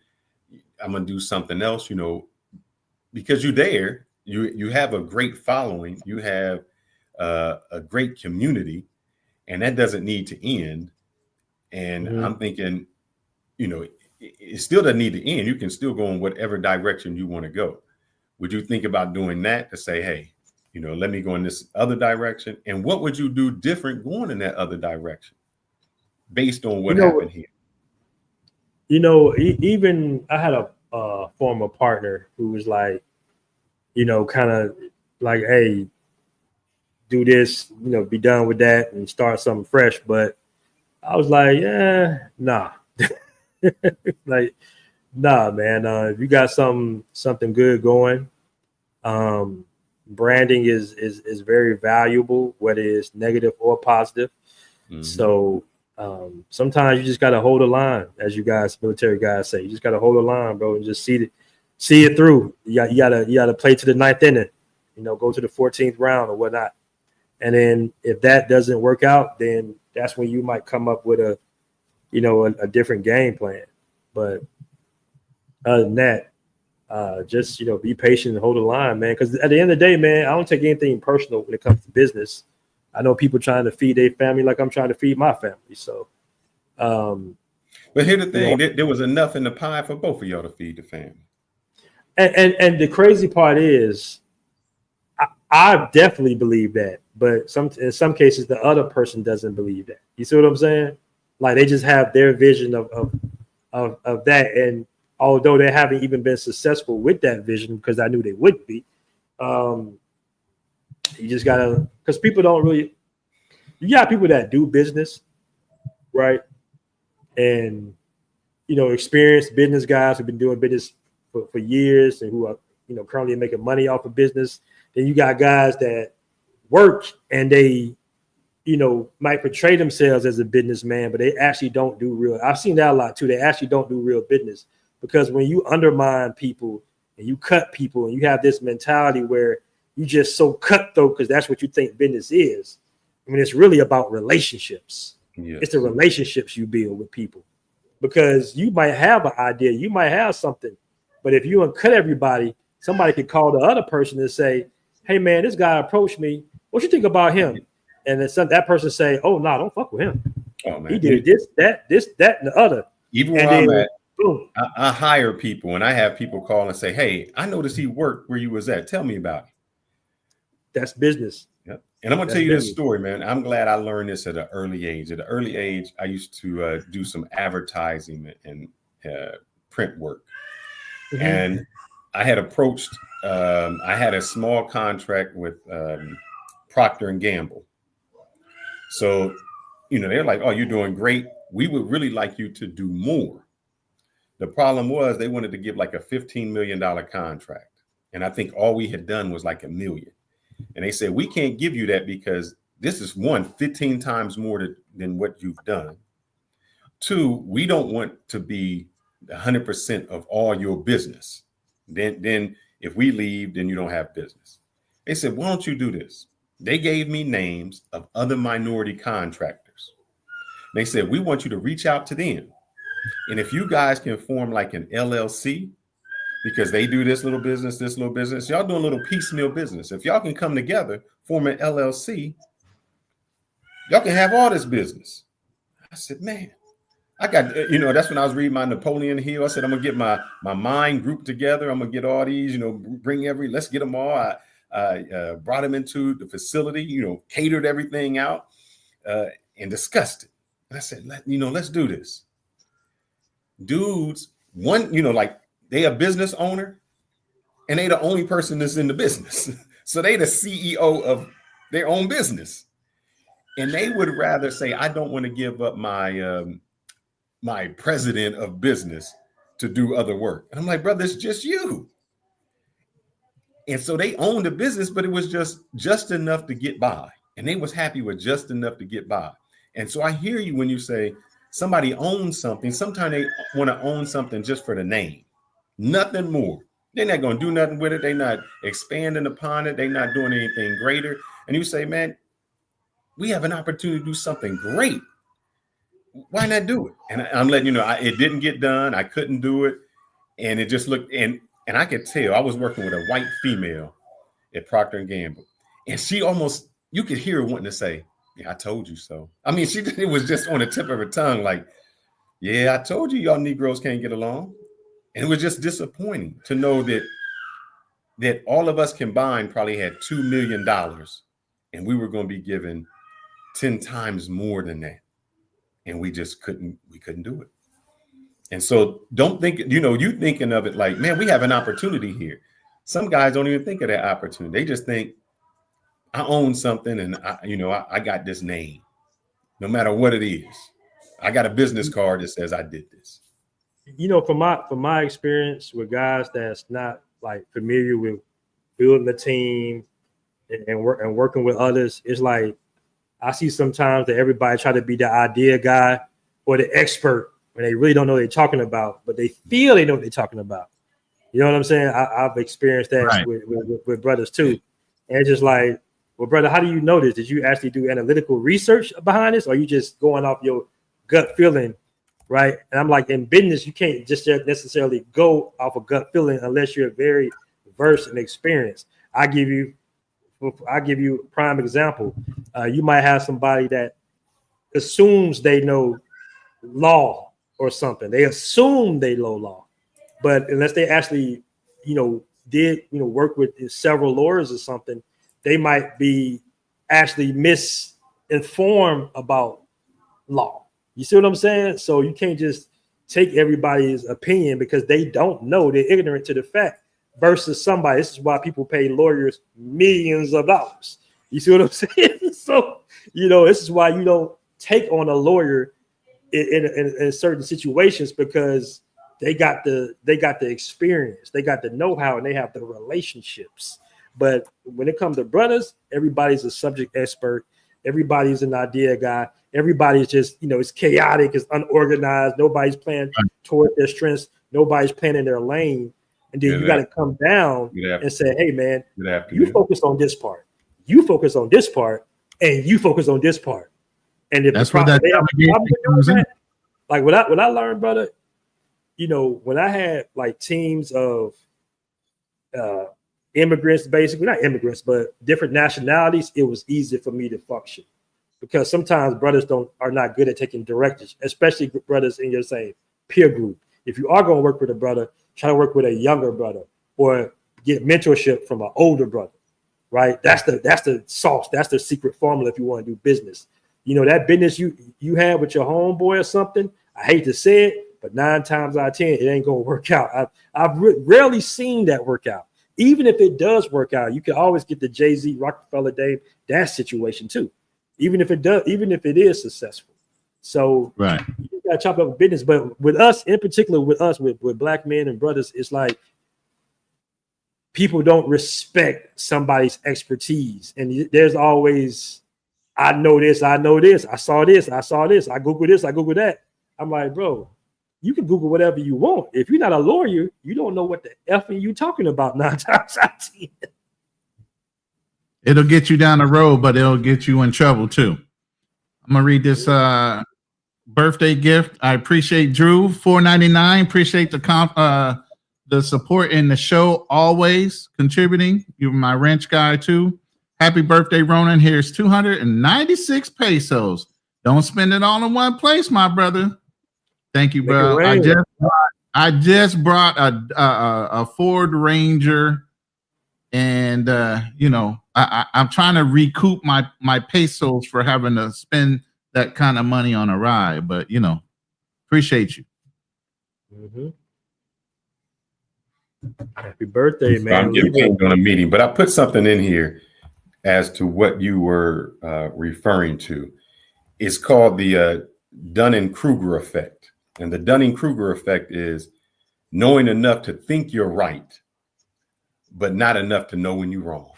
to do something else, because you're there, you have a great following, you have a great community, and that doesn't need to end. And I'm thinking, it still doesn't need to end. You can still go in whatever direction you want to go. Would you think about doing that to say, hey, let me go in this other direction? And what would you do different going in that other direction? based on what happened here. Even I had a former partner who was like, kind of like, hey, do this, be done with that and start something fresh. But I was like, yeah, nah. Like, nah, man. If you got something good going, branding is very valuable, whether it's negative or positive. Mm-hmm. So sometimes you just got to hold the line, as you guys, military guys say. You just got to hold the line, bro, and just see it through. You gotta play to the 9th inning, go to the 14th round or whatnot. And then if that doesn't work out, then that's when you might come up with a different game plan. But other than that, just be patient and hold the line, man. Because at the end of the day, man, I don't take anything personal when it comes to business. I know people trying to feed their family like I'm trying to feed my family. So, but here's the thing: there was enough in the pie for both of y'all to feed the family. And the crazy part is, I definitely believe that, but in some cases the other person doesn't believe that. You see what I'm saying? Like they just have their vision of that, and although they haven't even been successful with that vision, because I knew they would be, you just gotta, because people don't really. You got people that do business, right? And experienced business guys who've been doing business for years and who are currently making money off of business. Then you got guys that work and they might portray themselves as a businessman, but they actually don't do real. I've seen that a lot too. They actually don't do real business, because when you undermine people and you cut people and you have this mentality where you just so cutthroat because that's what you think business is. I mean, it's really about relationships. Yes. It's the relationships you build with people, because you might have an idea, you might have something, but if you uncut everybody, somebody could call the other person and say, hey man, this guy approached me. What you think about him? And then that person say, oh no, don't fuck with him. Oh man, he did this, that, and the other. Even where I'm at, I hire people and I have people call and say, hey, I noticed he worked where you was at. Tell me about it. That's business. Yep. And I'm gonna tell you this story, man. I'm glad I learned this at an early age. At an early age, I used to do some advertising and print work. Mm-hmm. And I had approached, I had a small contract with Procter & Gamble. So, they're like, oh, you're doing great. We would really like you to do more. The problem was they wanted to give like a $15 million contract. And I think all we had done was like $1 million. And they said, we can't give you that because this is 15 times more than what you've done. 2, we don't want to be 100% of all your business. Then if we leave, then you don't have business. They said, why don't you do this? They gave me names of other minority contractors. They said, we want you to reach out to them. And if you guys can form like an LLC, because they do this little business, y'all doing a little piecemeal business. If y'all can come together, form an LLC, y'all can have all this business. I said, man, I got, that's when I was reading my Napoleon Hill. I said, I'm going to get my mind group together. I'm going to get all these, let's get them all. I brought them into the facility, catered everything out and discussed it. And I said, let's do this. Dudes, one, like they a business owner and they the only person that's in the business. So they the CEO of their own business. And they would rather say, I don't want to give up my my president of business to do other work. And I'm like, brother, it's just you. And so they owned the business, but it was just enough to get by. And they was happy with just enough to get by. And so I hear you when you say somebody owns something. Sometimes they want to own something just for the name, nothing more. They're not going to do nothing with it. They're not expanding upon it. They're not doing anything greater. And you say, man, we have an opportunity to do something great. Why not do it? And I'm letting you know, it didn't get done. I couldn't do it. And it just looked, and I could tell I was working with a white female at Procter & Gamble. And she almost, you could hear her wanting to say, yeah, I told you so. I mean, it was just on the tip of her tongue. Like, yeah, I told you y'all Negroes can't get along. And it was just disappointing to know that all of us combined probably had $2 million and we were going to be given 10 times more than that. and we couldn't do it. And so don't think, you thinking of it like, man, we have an opportunity here. Some guys don't even think of that opportunity. They just think, I own something and I got this name, no matter what it is. I got a business card that says I did this. From my experience with guys that's not like familiar with building a team and working with others, it's like I see sometimes that everybody try to be the idea guy or the expert when they really don't know what they're talking about, but they feel they know what they're talking about. You know what I'm saying? I've experienced that right. with brothers too. And it's just like, well, brother, how do you know this? Did you actually do analytical research behind this? Or are you just going off your gut feeling, right? And I'm like, in business, you can't just necessarily go off a gut feeling unless you're very versed and experienced. I give you a prime example. You might have somebody that assumes they know law or something. They assume they know law, but unless they actually, work with several lawyers or something, they might be actually misinformed about law. You see what I'm saying? So you can't just take everybody's opinion because they don't know. They're ignorant to the fact versus somebody. This is why people pay lawyers millions of dollars. You see what I'm saying? So, this is why you don't take on a lawyer in certain situations because they got the experience, they got the know-how, and they have the relationships. But when it comes to brothers, everybody's a subject expert. Everybody's an idea guy. Everybody's just, it's chaotic, it's unorganized. Nobody's playing toward their strengths. Nobody's playing in their lane. And then you got to come down and say, hey, man, you focus on this part. You focus on this part. And you focus on this part. And if that's where that comes in. Like what I learned, brother, when I had like teams of immigrants, basically not immigrants, but different nationalities, it was easy for me to function because sometimes brothers are not good at taking directives, especially brothers in your same peer group. If you are going to work with a brother, try to work with a younger brother or get mentorship from an older brother, right? That's the sauce. That's the secret formula if you want to do business. That business you have with your homeboy or something, I hate to say it, but 9 times out of 10, it ain't going to work out. I've rarely seen that work out. Even if it does work out, you can always get the Jay-Z, Rockefeller, Dave, that situation too. Even if it is successful. So right. You got to chop up business. But with us, in particular, with black men and brothers, it's like people don't respect somebody's expertise. And there's always, I know this, I saw this, I Googled this, I Googled that. I'm like, bro, you can Google whatever you want. If you're not a lawyer, you don't know what the F are you talking about 9 times out of 10. It'll get you down the road, but it'll get you in trouble too. I'm gonna read this birthday gift. I appreciate Drew, $4.99. Appreciate the support in the show, always contributing. You're my wrench guy too. Happy birthday, Ronin. Here's 296 pesos. Don't spend it all in one place, my brother. Thank you, bro. I just brought a Ford Ranger, and I'm trying to recoup my pesos for having to spend that kind of money on a ride. But appreciate you. Mm-hmm. Happy birthday, man! I'm getting on a meeting, but I put something in here as to what you were referring to. It's called the Dunning-Kruger effect. And the Dunning-Kruger effect is knowing enough to think you're right, but not enough to know when you're wrong.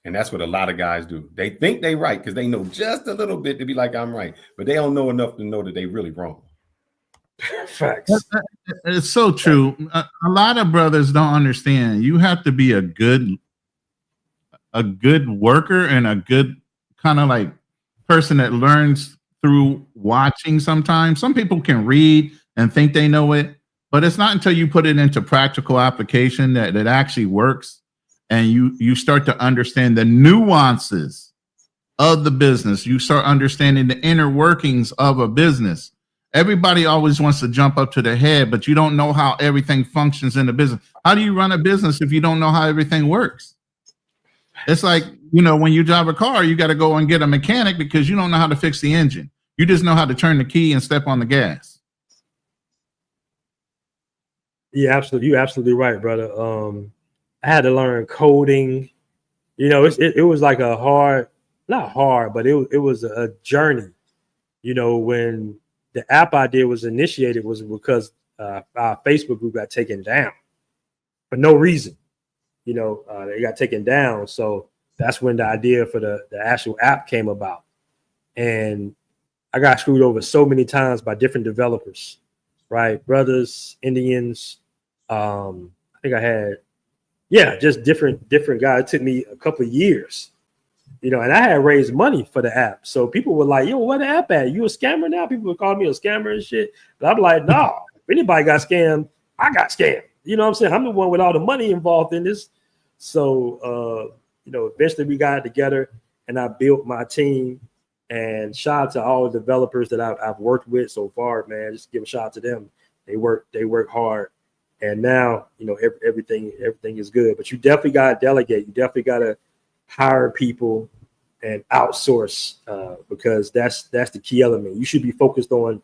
And that's what a lot of guys do. They think they're right because they know just a little bit to be like, I'm right, but they don't know enough to know that they're really wrong. Facts. It's so true. A lot of brothers don't understand. You have to be a good worker and a good kind of like person that learns through watching. Sometimes some people can read and think they know it, but it's not until you put it into practical application that it actually works, and you start to understand the nuances of the business. You start understanding the inner workings of a business. Everybody always wants to jump up to the head, but you don't know how everything functions in the business. How do you run a business if you don't know how everything works? It's like, when you drive a car, you got to go and get a mechanic because you don't know how to fix the engine. You just know how to turn the key and step on the gas. Yeah, absolutely. You're absolutely right, brother. I had to learn coding. You know, it was like a hard, not hard, but it was a journey. You know, when the app idea was initiated was because our Facebook group got taken down for no reason. You know, they got taken down. So that's when the idea for the actual app came about. And I got screwed over so many times by different developers, right? Brothers, Indians. I think I had, just different guys. It took me a couple of years, you know, and I had raised money for the app. So people were like, yo, where the app at? You a scammer now? People would call me a scammer and shit. But I'm like, no, if anybody got scammed, I got scammed. You know what I'm saying? I'm the one with all the money involved in this. So, you know, eventually we got together and I built my team. And shout out to all the developers that I've worked with so far, man. Just give a shout out to them. They work hard. And now, you know, everything is good. But you definitely got to delegate. You definitely got to hire people and outsource because that's the key element. You should be focused on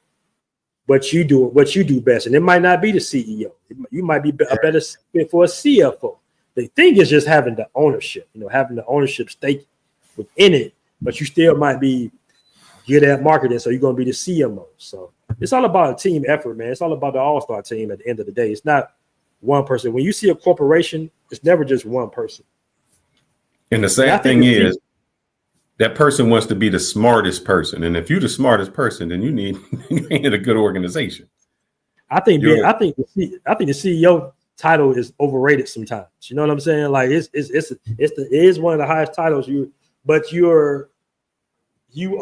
what you do best. And it might not be the CEO. You might be a better fit for a CFO. The thing is just having the ownership, you know, having the ownership stake within it, but you still might be good at marketing. So you're going to be the CMO. So it's all about a team effort, man. It's all about the all-star team at the end of the day. It's not one person. When you see a corporation, it's never just one person. And the sad thing is that person wants to be the smartest person. And if you're the smartest person, then you need a good organization. I think the CEO title is overrated sometimes. You know what I'm saying? Like it is one of the highest titles but you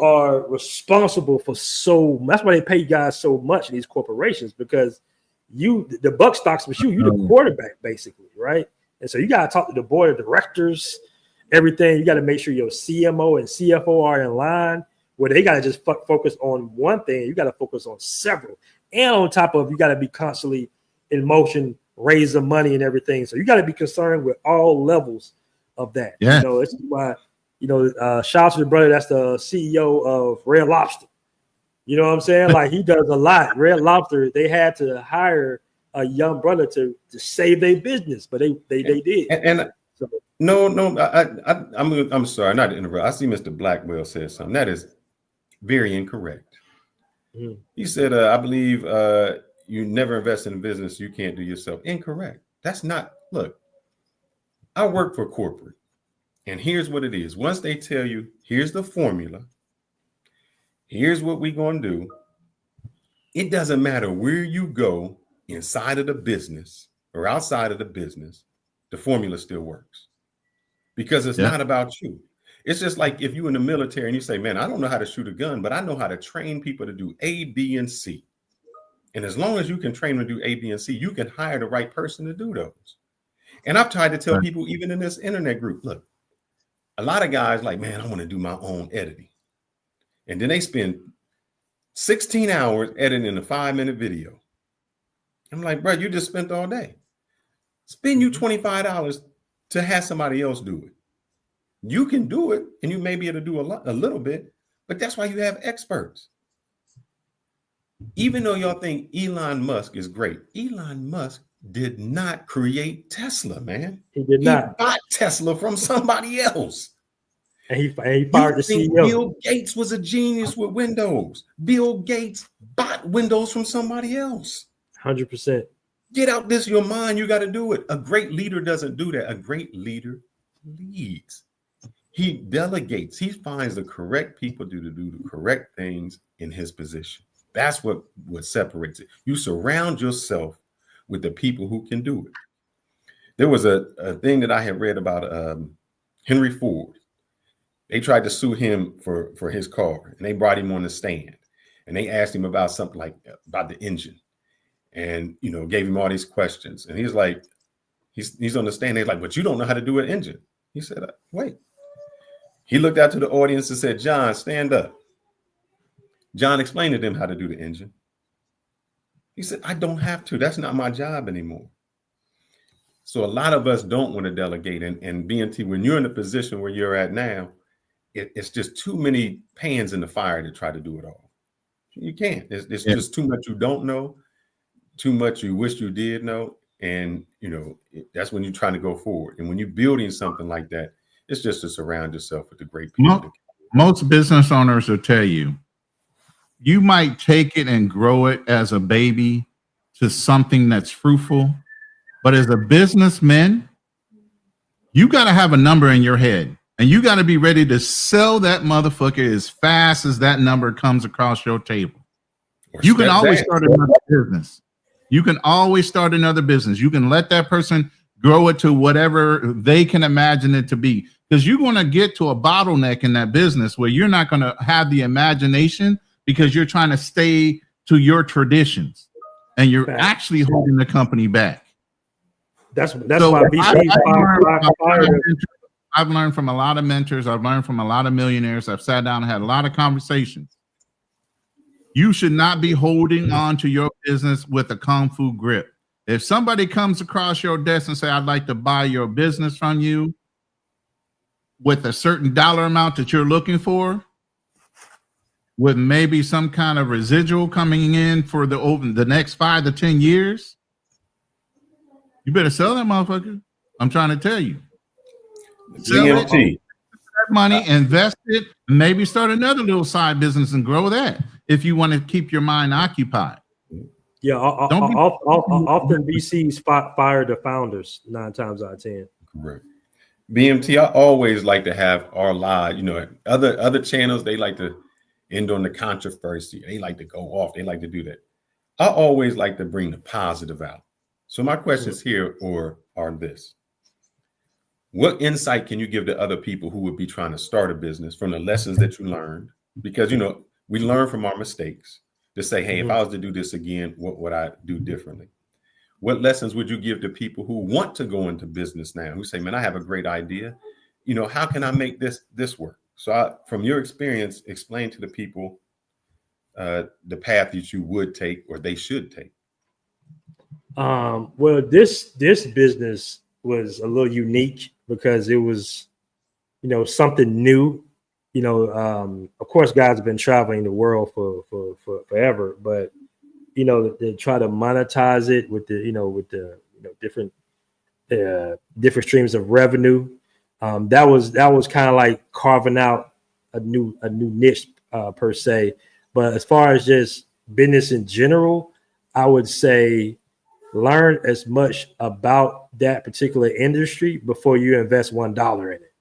are responsible for that's why they pay you guys so much in these corporations, because the buck stops with you. You're the quarterback basically, right? And so you got to talk to the board of directors, everything. You got to make sure your CMO and CFO are in line where they got to just focus on one thing. You got to focus on several. And on top of, you got to be constantly in motion, raising money and everything. So you got to be concerned with all levels of that. Yeah. You know, it's why, you know, shout out to the brother that's the CEO of Red Lobster. You know what I'm saying? Like he does a lot. Red Lobster, they had to hire a young brother to save their business, but they did. I'm sorry, not to interrupt. I see Mr. Blackwell said something that is very incorrect. Mm-hmm. He said, I believe you never invest in a business you can't do yourself. Incorrect. That's not. Look, I work for corporate. And here's what it is. Once they tell you, here's the formula, here's what we're going to do, it doesn't matter where you go inside of the business or outside of the business, the formula still works. Because it's not about you. It's just like if you're in the military and you say, man, I don't know how to shoot a gun, but I know how to train people to do A, B, and C. And as long as you can train them to do A, B, and C, you can hire the right person to do those. And I've tried to tell people, even in this internet group, look, a lot of guys like, man, I want to do my own editing. And then they spend 16 hours editing a 5-minute video. I'm like, bro, you just spent all day. Spend you $25 to have somebody else do it. You can do it, and you may be able to do a little bit, but that's why you have experts. Even though y'all think Elon Musk is great, Elon Musk did not create Tesla, man. He did not. He bought Tesla from somebody else. And he fired the CEO. Bill Gates was a genius with Windows. Bill Gates bought Windows from somebody else. 100%. Get out this your mind. You got to do it. A great leader doesn't do that. A great leader leads. He delegates. He finds the correct people to do the correct things in his position. That's what separates it. You surround yourself with the people who can do it. There was a thing that I had read about Henry Ford. They tried to sue him for his car, and they brought him on the stand, and they asked him about something like about the engine, and gave him all these questions, and he's like, he's on the stand. They're like, but you don't know how to do an engine. He said, wait. He looked out to the audience and said, John, stand up. John explained to them how to do the engine. He said, I don't have to. That's not my job anymore. So a lot of us don't want to delegate. And BMT, when you're in the position where you're at now, it's just too many pans in the fire to try to do it all. You can't. It's just too much you don't know, too much you wish you did know. And, that's when you're trying to go forward. And when you're building something like that, it's just to surround yourself with the great people. Most business owners will tell you, you might take it and grow it as a baby to something that's fruitful. But as a businessman, you got to have a number in your head. And you got to be ready to sell that motherfucker as fast as that number comes across your table. You can always start another business. You can always start another business. You can let that person grow it to whatever they can imagine it to be. Because you're going to get to a bottleneck in that business where you're not going to have the imagination because you're trying to stay to your traditions. And you're actually holding the company back. That's why I've learned from a lot of mentors. I've learned from a lot of millionaires. I've sat down and had a lot of conversations. You should not be holding on to your business with a kung fu grip. If somebody comes across your desk and say, I'd like to buy your business from you with a certain dollar amount that you're looking for, with maybe some kind of residual coming in for the next 5 to 10 years, you better sell that motherfucker. I'm trying to tell you. BMT. Money, invest it, maybe start another little side business and grow that if you want to keep your mind occupied. Yeah, often VCs fire the founders 9 times out of 10. Correct. BMT, I always like to have our live, other channels, they like to end on the controversy. They like to go off. They like to do that. I always like to bring the positive out. So my questions here are this. What insight can you give to other people who would be trying to start a business from the lessons that you learned? Because, we learn from our mistakes to say, hey, if I was to do this again, what would I do differently? What lessons would you give to people who want to go into business now, who say, man, I have a great idea. How can I make this work? So from your experience, explain to the people the path that you would take or they should take. Well, this business was a little unique because it was, something new. Of course, guys have been traveling the world for forever, but they try to monetize it with the different streams of revenue. That was kind of like carving out a new niche per se. But as far as just business in general, I would say learn as much about that particular industry before you invest $1 in it.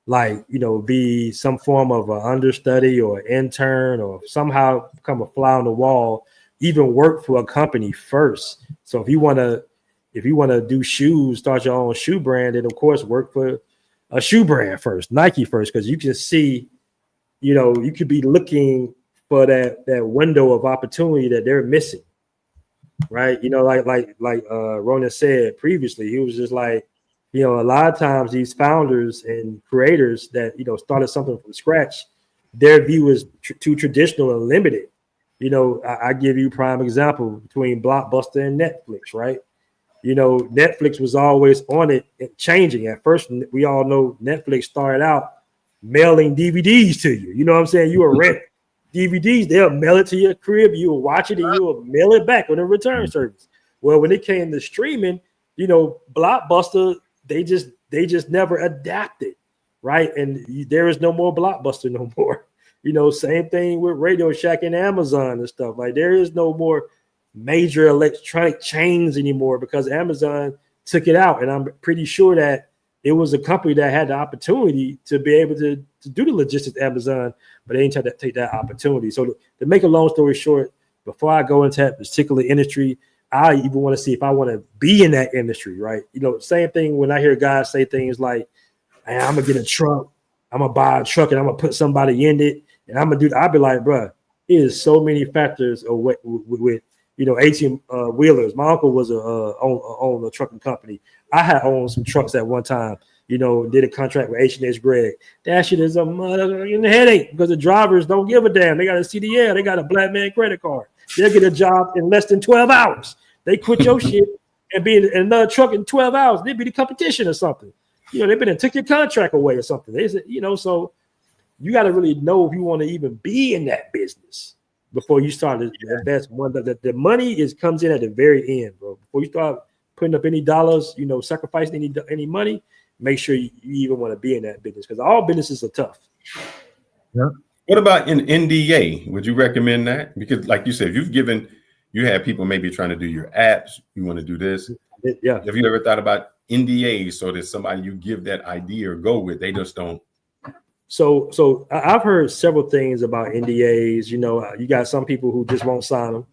Like, be some form of an understudy or intern or somehow become a fly on the wall, even work for a company first. So if you want to do shoes, start your own shoe brand, then of course work for a shoe brand first, Nike first, because you can see, you could be looking for that window of opportunity that they're missing. Right. Like Ronin said previously, he was just like, a lot of times these founders and creators that, started something from scratch, their view is too traditional and limited. I give you prime example between Blockbuster and Netflix, right? Netflix was always on it and changing. At first, we all know Netflix started out mailing DVDs to you. You know what I'm saying? You will rent DVDs, they'll mail it to your crib, you will watch it, and you will mail it back on a return service. Well, when it came to streaming, Blockbuster, they just never adapted, right? And there is no more Blockbuster no more. Same thing with Radio Shack and Amazon and stuff. Like, there is no more major electronic chains anymore because Amazon took it out. And I'm pretty sure that it was a company that had the opportunity to be able to do the logistics Amazon, but they didn't try to take that opportunity. So to make a long story short, before I go into that particular industry, I even want to see if I want to be in that industry, right? Same thing when I hear guys say things like, hey, I'm going to get a truck, I'm going to buy a truck and I'm going to put somebody in it. And I'm going to do that. I'll be like, bro, it is so many factors with 18 wheelers. My uncle was owned a trucking company. I had owned some trucks at one time, did a contract with H&S Greg. That shit is a motherfucking headache because the drivers don't give a damn. They got a CDL. They got a black man credit card. They'll get a job in less than 12 hours. They quit your shit and be in another truck in 12 hours. They'd be the competition or something. They've been and took your contract away or something. They said, so you got to really know if you want to even be in that business. before you start to invest. The money comes in at the very end, bro. Before you start putting up any dollars, sacrificing any money, make sure you even want to be in that business, because all businesses are tough. Yeah. What about an NDA? Would you recommend that? Because like you said, you have people maybe trying to do your apps, you want to do this. Yeah. Have you ever thought about NDAs, so that somebody you give that idea or go with, they just don't? So I've heard several things about NDAs. You got some people who just won't sign them.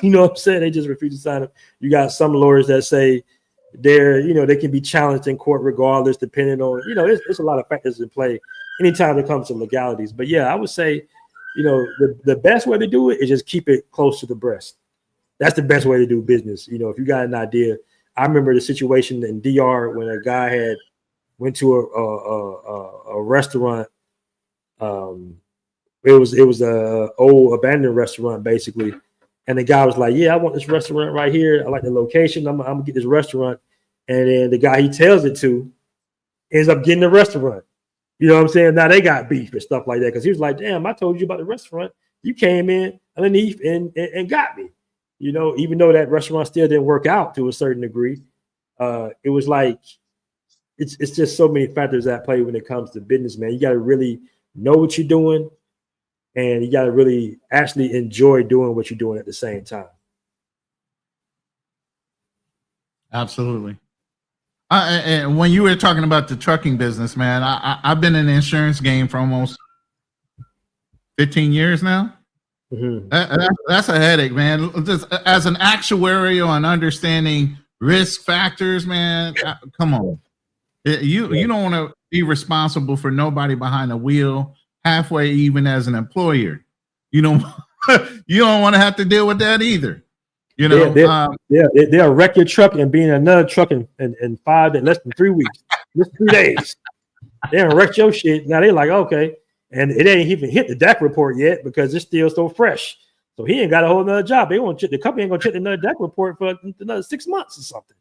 You know what I'm saying? They just refuse to sign them. You got some lawyers that say they can be challenged in court regardless, depending on, there's a lot of factors in play anytime it comes to legalities. But yeah, I would say, the best way to do it is just keep it close to the breast. That's the best way to do business. If you got an idea. I remember the situation in DR when a guy went to a restaurant. It was a old abandoned restaurant basically, and the guy was like, "Yeah, I want this restaurant right here. I like the location. I'm gonna get this restaurant." And then the guy he tells it to ends up getting the restaurant. You know what I'm saying? Now they got beef and stuff like that, because he was like, "Damn, I told you about the restaurant. You came in underneath and got me." Even though that restaurant still didn't work out to a certain degree, it was like it's just so many factors at play when it comes to business, man. You got to really know what you're doing, and you got to really actually enjoy doing what you're doing at the same time. Absolutely. And when you were talking about the trucking business, man, I've been in the insurance game for almost 15 years now. Mm-hmm. That's a headache, man. Just as an actuary on understanding risk factors, man. Come on, you don't want to be responsible for nobody behind the wheel halfway, even as an employer. You don't want to have to deal with that either. They'll wreck your truck and be in another truck in less than 3 weeks, just 3 days. They'll wreck your shit. Now they're like, okay. And it ain't even hit the DAC report yet because it's still so fresh. So he ain't got a whole nother job. The company ain't gonna check another DAC report for another 6 months or something.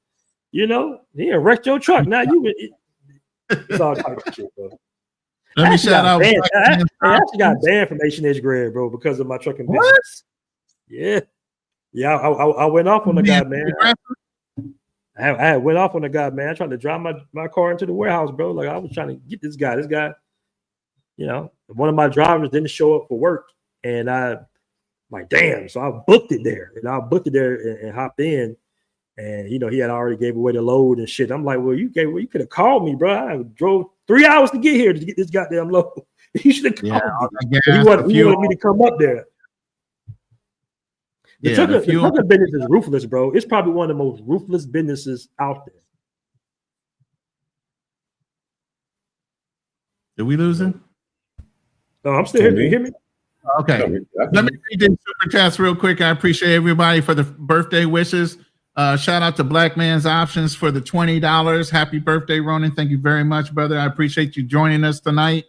He wrecked your truck. Now it's all types of shit, bro. Let me shout out. I actually got banned from H&H Grad, bro, because of my trucking business. Yeah. I went off on the guy, man. I went off on the guy, man. I tried to drive my car into the warehouse, bro. Like I was trying to get this guy. This guy, one of my drivers didn't show up for work, and I like, damn. So I booked it there, and hopped in, and he had already gave away the load and shit. I'm like, well, you could have called me, bro. I drove 3 hours to get here to get this goddamn load. You should have called me. He wanted me to come up there. The trucker business is ruthless, bro. It's probably one of the most ruthless businesses out there. Did we lose him? No, I'm still here. Can you hear me? Okay. Let me read this super chats real quick. I appreciate everybody for the birthday wishes. Shout out to Black Man's Options for the $20. Happy birthday, Ronin. Thank you very much, brother. I appreciate you joining us tonight.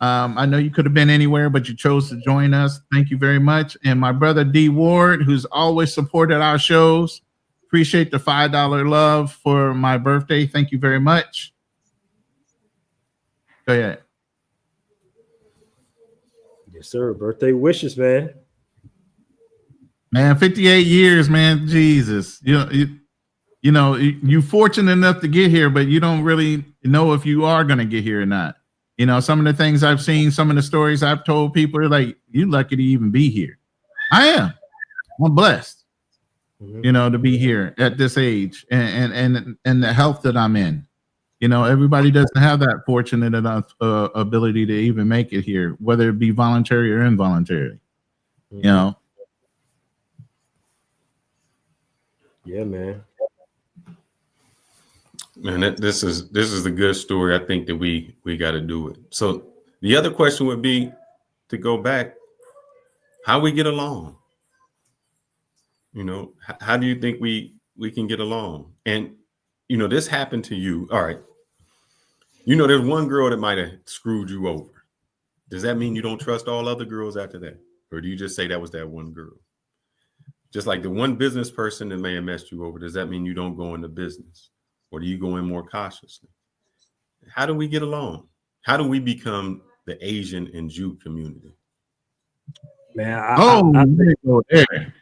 I know you could have been anywhere, but you chose to join us. Thank you very much. And my brother D Ward, who's always supported our shows. Appreciate the $5 love for my birthday. Thank you very much. Go ahead. Yes, sir. Birthday wishes, man. Man, 58 years, man. Jesus. You're fortunate enough to get here, but you don't really know if you are going to get here or not. Some of the things I've seen, some of the stories I've told people are like, you're lucky to even be here. I am. I'm blessed, to be here at this age and the health that I'm in. Everybody doesn't have that fortunate enough ability to even make it here, whether it be voluntary or involuntary. Yeah, man. Man, this is a good story. I think that we got to do it. So the other question would be to go back, how we get along. How do you think we can get along? And this happened to you. All right. There's one girl that might have screwed you over. Does that mean you don't trust all other girls after that? Or do you just say that was that one girl? Just like the one business person that may have messed you over, does that mean you don't go into business? Or do you go in more cautiously? How do we get along? How do we become the Asian and Jew community? Man, there you go. There.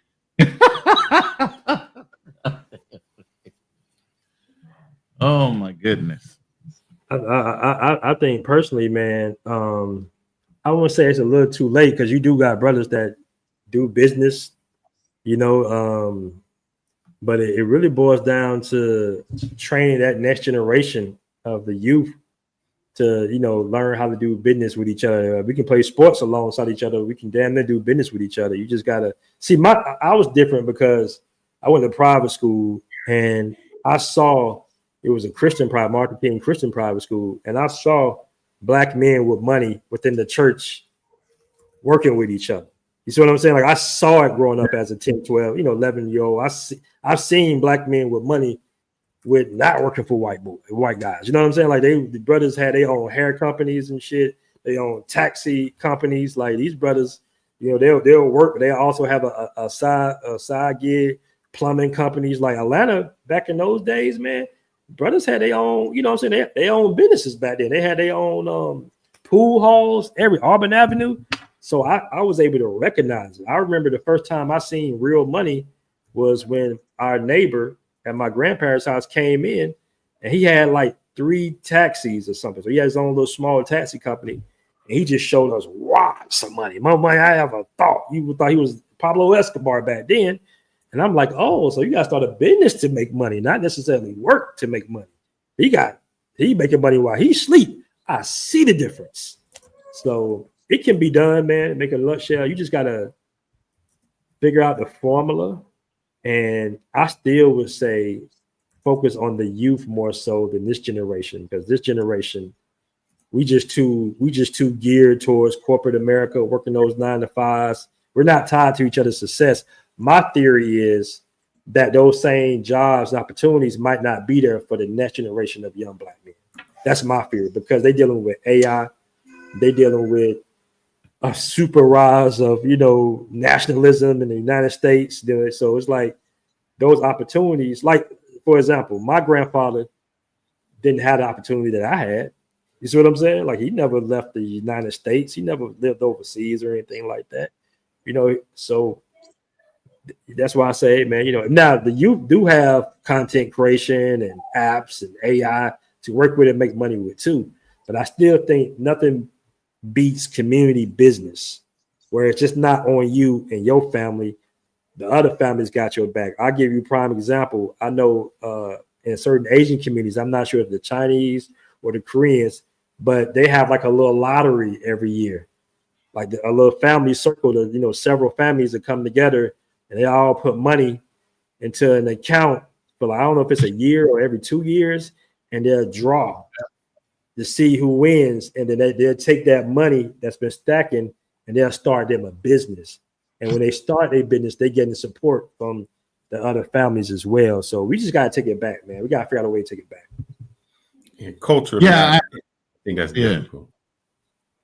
Oh my goodness. I think personally, man, I won't say it's a little too late because you do got brothers that do business, you know, but it really boils down to training that next generation of the youth to, you know, learn how to do business with each other. We can play sports alongside each other. We can damn near do business with each other. You just gotta see. I was different because I went to private school and I saw it was a Christian private, Martin King Christian private school, and I saw black men with money within the church working with each other. You see what I'm saying? Like I saw it growing up as a 10, 12, 11-year-old. I've seen black men with money with not working for white guys. You know what I'm saying? Like the brothers had their own hair companies and shit, their own taxi companies. Like these brothers, you know, they'll work, but they also have a side gig, plumbing companies. Like Atlanta back in those days, man, brothers had their own, you know what I'm saying? They own businesses back then. They had their own pool halls, every Auburn Avenue. So I was able to recognize it. I remember the first time I seen real money was when our neighbor at my grandparents' house came in and he had like 3 taxis or something. So he had his own little small taxi company. And he just showed us, wow, some money. My money, I ever thought. You thought he was Pablo Escobar back then. And I'm like, oh, so you got to start a business to make money, not necessarily work to make money. He making money while he sleep. I see the difference. So it can be done, man. Make a nutshell. You just got to figure out the formula. And I still would say focus on the youth more so than this generation, because this generation, we just too geared towards corporate America, working those 9 to 5s. We're not tied to each other's success. My theory is that those same jobs and opportunities might not be there for the next generation of young black men. That's my theory, because they're dealing with AI, they're dealing with a super rise of, you know, nationalism in the United States. So it's like those opportunities, like, for example, my grandfather didn't have the opportunity that I had. You see what I'm saying? Like he never left the United States. He never lived overseas or anything like that. You know, so that's why I say, man, you know, now the youth do have content creation and apps and AI to work with and make money with too. But I still think nothing beats community business, where it's just not on you and your family. The other families got your back. I'll give you a prime example. I know in certain Asian communities, I'm not sure if the Chinese or the Koreans, but they have like a little lottery every year, like a little family circle to, you know, several families that come together and they all put money into an account for, like, I don't know if it's a year or every 2 years, and they'll draw to see who wins. And then they'll take that money that's been stacking and they'll start them a business. And when they start their business, they getting support from the other families as well. So we just got to take it back, man. We got to figure out a way to take it back. Yeah, culturally, I think that's difficult.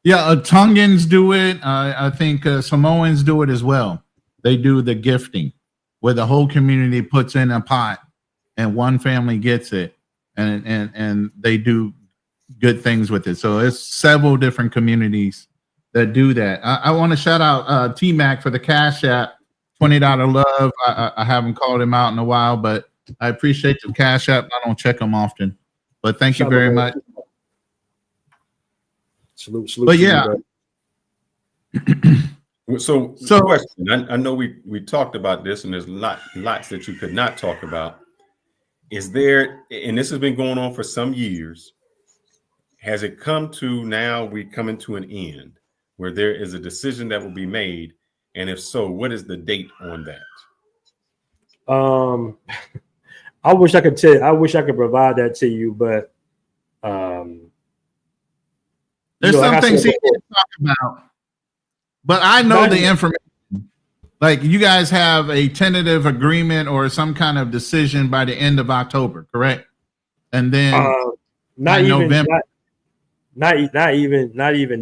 Yeah, Tongans do it. I think Samoans do it as well. They do the gifting where the whole community puts in a pot and one family gets it, and they do good things with it. So it's several different communities that do that. I want to shout out T-Mac for the Cash App, $20 love. I haven't called him out in a while, but I appreciate the Cash App. I don't check them often, but thank you very much. Salute. But yeah. So question. I know we talked about this, and there's lots that you could not talk about. Is there, and this has been going on for some years, has it come to now we coming to an end where there is a decision that will be made? And if so, what is the date on that? I wish I could tell you, I wish I could provide that to you, but there's some things he didn't talk about, but I know the information. Like, you guys have a tentative agreement or some kind of decision by the end of October, correct? And then not even November. Not even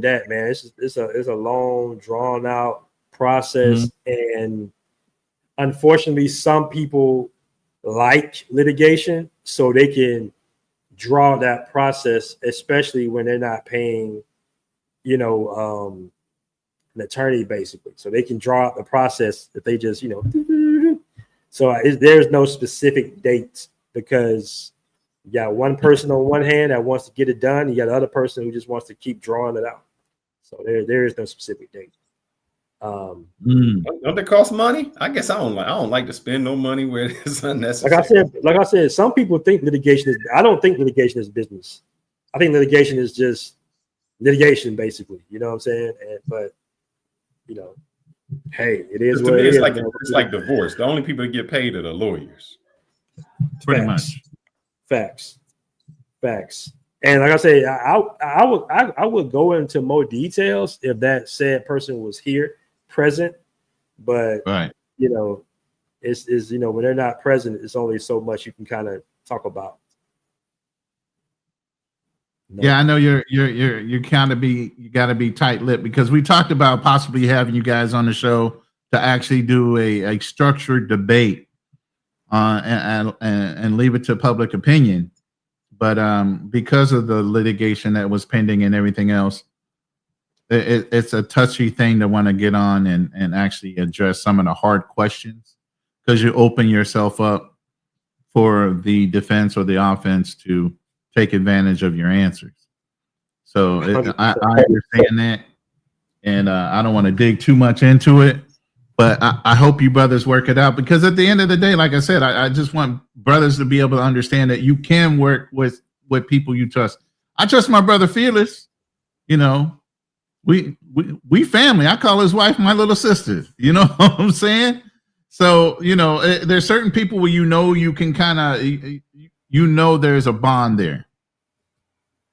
that, man. It's a long, drawn out process, and unfortunately, some people like litigation, so they can draw that process, especially when they're not paying, an attorney basically, so they can draw out the process that they just, you know. So there's no specific dates because you got one person on one hand that wants to get it done. You got the other person who just wants to keep drawing it out. So there is no specific date. Don't they cost money? I guess I don't like to spend no money where it's unnecessary. Like I said, some people think litigation is. I don't think litigation is business. I think litigation is just litigation, basically. You know what I'm saying? But you know, hey, it is what it is. It's like divorce. The only people that get paid are the lawyers. Pretty much. Facts. And like I say, I would go into more details if that said person was here, present. But right, you know, it's you know, when they're not present, it's only so much you can kind of talk about. No. Yeah, I know you got to be tight-lipped because we talked about possibly having you guys on the show to actually do a structured debate and leave it to public opinion. But because of the litigation that was pending and everything else, it's a touchy thing to want to get on and actually address some of the hard questions because you open yourself up for the defense or the offense to take advantage of your answers. So I understand that, and I don't want to dig too much into it, but I hope you brothers work it out because at the end of the day, like I said, I just want brothers to be able to understand that you can work with people you trust. I trust my brother Fearless. You know, we family. I call his wife my little sister. You know what I'm saying? So, you know, there's certain people where you can kind of, there's a bond there.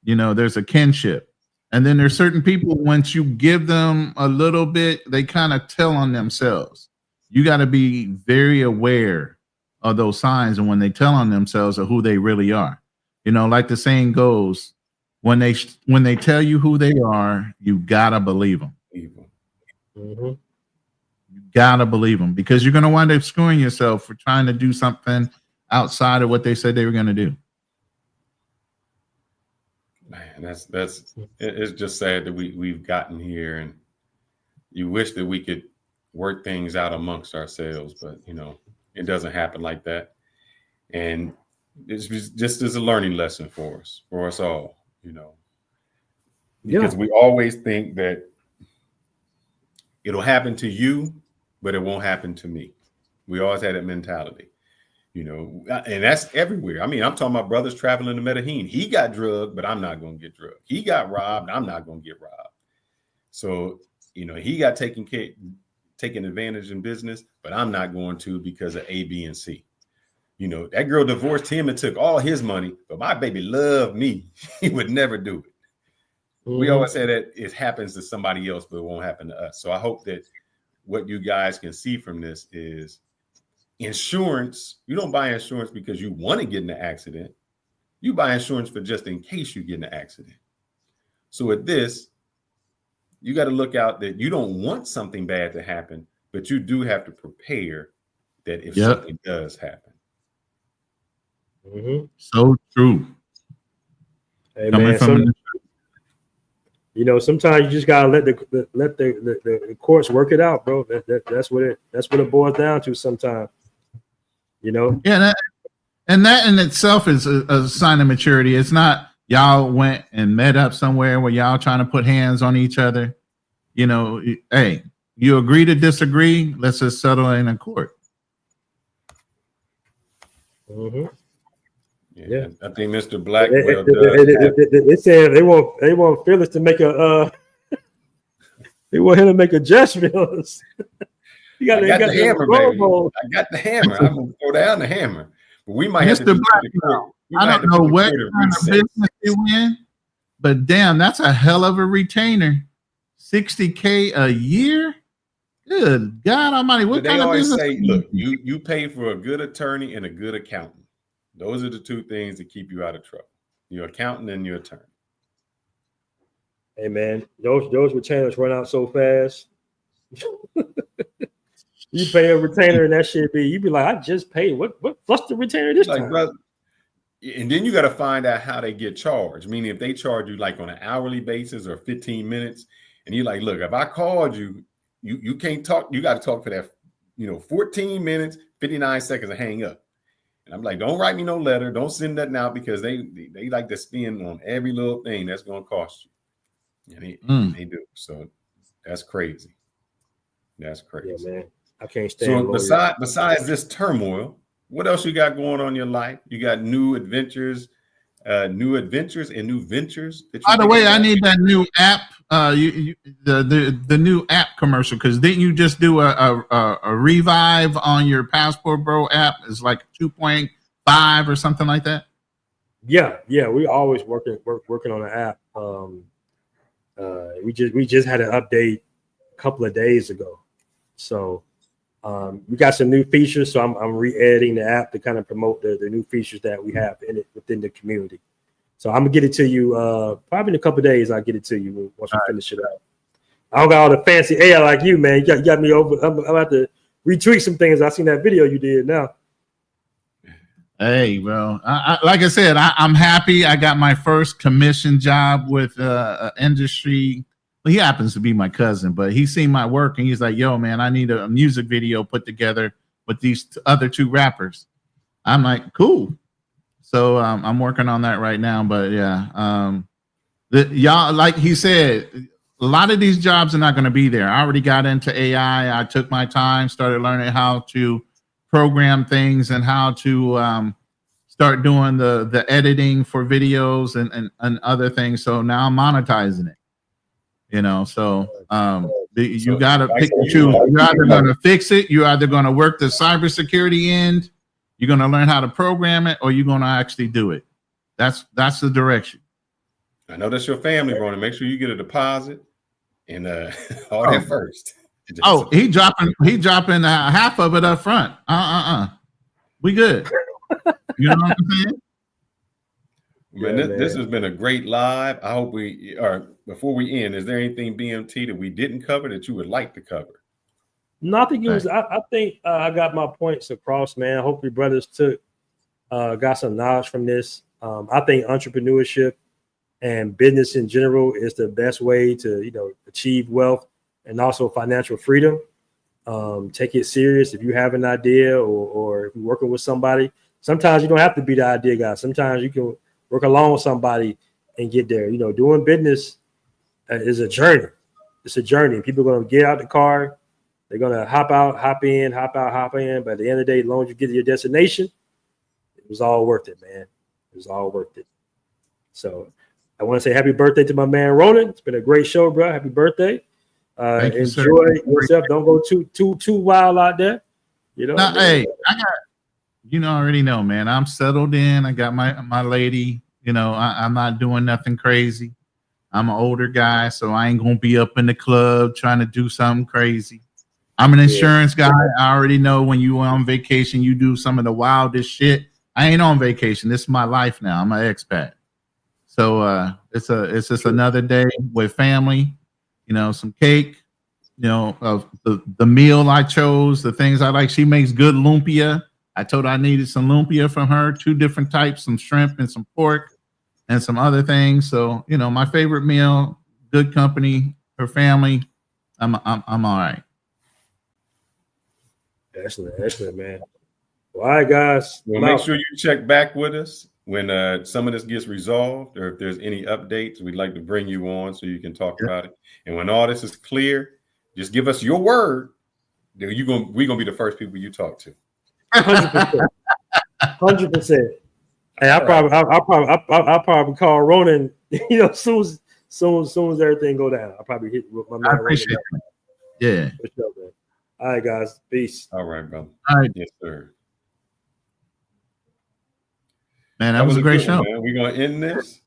You know, there's a kinship. And then there's certain people, once you give them a little bit, they kind of tell on themselves. You got to be very aware of those signs and when they tell on themselves of who they really are. You know, like the saying goes, when they tell you who they are, you got to believe them. Mm-hmm. You got to believe them because you're going to wind up screwing yourself for trying to do something outside of what they said they were going to do. Man, it's just sad that we've gotten here, and you wish that we could work things out amongst ourselves, but you know, it doesn't happen like that. And it's just as a learning lesson for us all, you know, because we always think that it'll happen to you, but it won't happen to me. We always had that mentality. You know, and that's everywhere. I mean, I'm talking about brothers traveling to Medellin. He got drugged, but I'm not going to get drugged. He got robbed. I'm not going to get robbed. So, you know, he got taken advantage in business, but I'm not going to because of A, B, and C. You know, that girl divorced him and took all his money, but my baby loved me. He would never do it. Mm-hmm. We always say that it happens to somebody else, but it won't happen to us. So I hope that what you guys can see from this is insurance. You don't buy insurance because you want to get in an accident. You buy insurance for just in case you get in an accident. So with this, you got to look out that you don't want something bad to happen, but you do have to prepare that if something does happen. Mm-hmm. So true. Hey, man, you know, sometimes you just gotta let the courts work it out, bro. That's what it boils down to sometimes. You know? Yeah, that in itself is a sign of maturity. It's not y'all went and met up somewhere where y'all trying to put hands on each other. You know, hey, you agree to disagree. Let's just settle in a court. Mm-hmm. Yeah, I think Mr. Black. They said they want Phyllis to make they want him to make adjustments. I got the hammer, baby. I got the hammer. I'm gonna throw down the hammer. But we might have to do I don't know what kind of business you in, but damn, that's a hell of a retainer. $60K a year. Good God Almighty! What kind of business? Say, look, you pay for a good attorney and a good accountant. Those are the two things that keep you out of trouble: your accountant and your attorney. Hey man, those retainers run out so fast. You pay a retainer and that shit you'd be like, I just paid. What's the retainer this time? Brother, and then you got to find out how they get charged. Meaning if they charge you like on an hourly basis or 15 minutes, And you're like, look, if I called you, you can't talk. You got to talk for that, 14 minutes, 59 seconds and hang up. And I'm like, don't write me no letter. Don't send that out because they like to spin on every little thing that's going to cost you. And they do. So that's crazy. That's crazy. Yeah, man. I can't stand. So besides this turmoil, what else you got going on in your life? You got new adventures and new ventures. By the way, I need that new app. The new app commercial, because didn't you just do a revive on your Passport Bro app? It's like 2.5 or something like that. Yeah, we always working on the app. We just had an update a couple of days ago, so we got some new features. So I'm re-editing the app to kind of promote the new features that we have in it within the community. So I'm gonna get it to you probably in a couple of days. I'll get it to you once we finish it up. I don't got all the fancy AI like you, man. You got me over. I'm about to retweet some things. I seen that video you did now. Hey, bro. Like I said, I'm happy. I got my first commission job with industry. Well, he happens to be my cousin, but he's seen my work and he's like, yo, man, I need a music video put together with these other two rappers. I'm like, cool. So I'm working on that right now. But yeah, y'all, like he said, a lot of these jobs are not going to be there. I already got into AI. I took my time, started learning how to program things and how to start doing the editing for videos and other things. So now I'm monetizing it. So you got to pick and choose. You're either going to fix it, you're either going to work the cybersecurity end, you're going to learn how to program it, or you're going to actually do it. That's the direction. I know that's your family, Ronin. Make sure you get a deposit and all that first. He dropping half of it up front. We good. You know what I'm saying? Man, this has been a great live. I hope before we end, is there anything BMT that we didn't cover that you would like to cover? No, I think I think I got my points across, man. Hopefully brothers got some knowledge from this. I think entrepreneurship and business in general is the best way to, achieve wealth and also financial freedom. Take it serious. If you have an idea or if you're working with somebody, sometimes you don't have to be the idea guy. Sometimes you can work along with somebody and get there. Doing business is a journey. It's a journey. People are going to get out the car. They're going to hop out, hop in, hop out, hop in. But at the end of the day, as long as you get to your destination, it was all worth it, man. It was all worth it. So I want to say happy birthday to my man, Ronin. It's been a great show, bro. Happy birthday. Enjoy yourself. Don't go too wild out there. Hey, I already know, man. I'm settled in. I got my lady. I'm not doing nothing crazy. I'm an older guy, so I ain't gonna be up in the club trying to do something crazy. I'm an insurance guy. I already know when you on vacation, you do some of the wildest shit. I ain't on vacation. This is my life now. I'm an expat. So it's just another day with family. Some cake. Of the meal I chose, the things I like. She makes good lumpia. I told her I needed some lumpia from her, 2 different types, some shrimp and some pork and some other things. So, my favorite meal, good company, her family. I'm all right. Excellent, man. All right, guys. Well, make sure you check back with us when some of this gets resolved, or if there's any updates, we'd like to bring you on so you can talk about it. And when all this is clear, just give us your word that we're gonna be the first people you talk to. 100%. 100%. Hey, I'll probably call Ronin. As soon as everything go down, I'll probably hit my man. I appreciate it. Yeah. For sure, man. All right, guys. Peace. All right, brother. All right. Yes, sir. Man, that was a great show. We're gonna end this.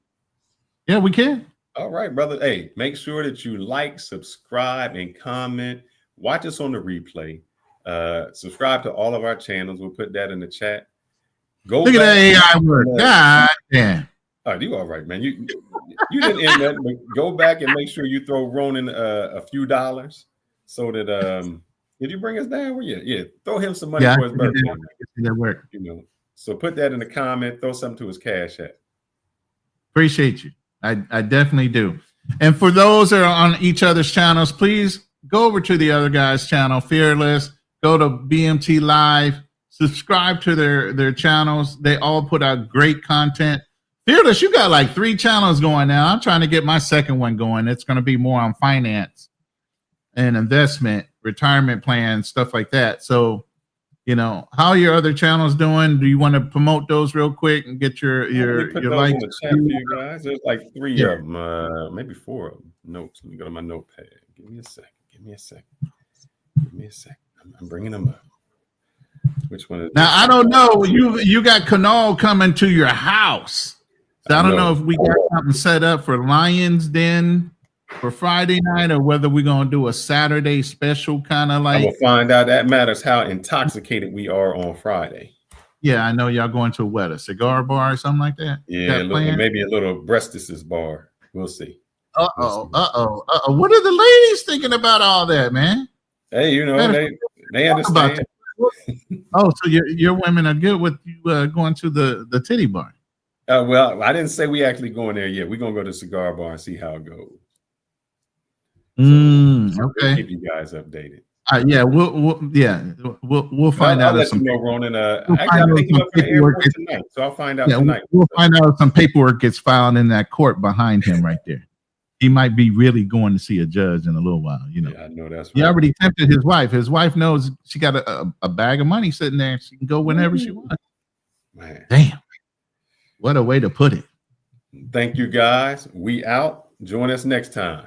Yeah, we can. All right, brother. Hey, make sure that you like, subscribe, and comment. Watch us on the replay. Subscribe to all of our channels. We'll put that in the chat. Look at that AI work. God damn. Oh, you all right, man. You didn't end that, but go back and make sure you throw Ronin a few dollars so that did you bring us down? Yeah. Throw him some money for his birthday. That work. So put that in the comment, throw something to his cash app. Appreciate you. I definitely do. And for those that are on each other's channels, please go over to the other guy's channel, Fearless. Go to BMT Live. Subscribe to their channels. They all put out great content. Fearless, you got like 3 channels going now. I'm trying to get my second one going. It's going to be more on finance and investment, retirement plans, stuff like that. So, how are your other channels doing? Do you want to promote those real quick and get your likes in the chat for you guys? There's like 3 of them, maybe 4 of them. Notes. Let me go to my notepad. Give me a second. I'm bringing them up. Which one is now? I don't know. You got Canal coming to your house. So I don't know if we got something set up for Lions Den for Friday night, or whether we're gonna do a Saturday special kind of like. I will find out. That matters how intoxicated we are on Friday. Yeah, I know y'all going to a cigar bar or something like that. Yeah, maybe a little breastis bar. We'll see. What are the ladies thinking about all that, man? Hey, they understand. Oh, so your women are good with you going to the titty bar? Well, I didn't say we actually going there yet. We're gonna go to the cigar bar and see how it goes. So Okay. Keep you guys updated. Yeah, we'll find out. I'll let you know, Ronin. Actually, I'm thinking of the airport tonight, so I'll find out tonight. We'll find out if some paperwork gets filed in that court behind him right there. He might be really going to see a judge in a little while. Yeah, I know that's. He already tempted his wife. His wife knows she got a bag of money sitting there. She can go whenever she wants. Man. Damn. What a way to put it. Thank you, guys. We out. Join us next time.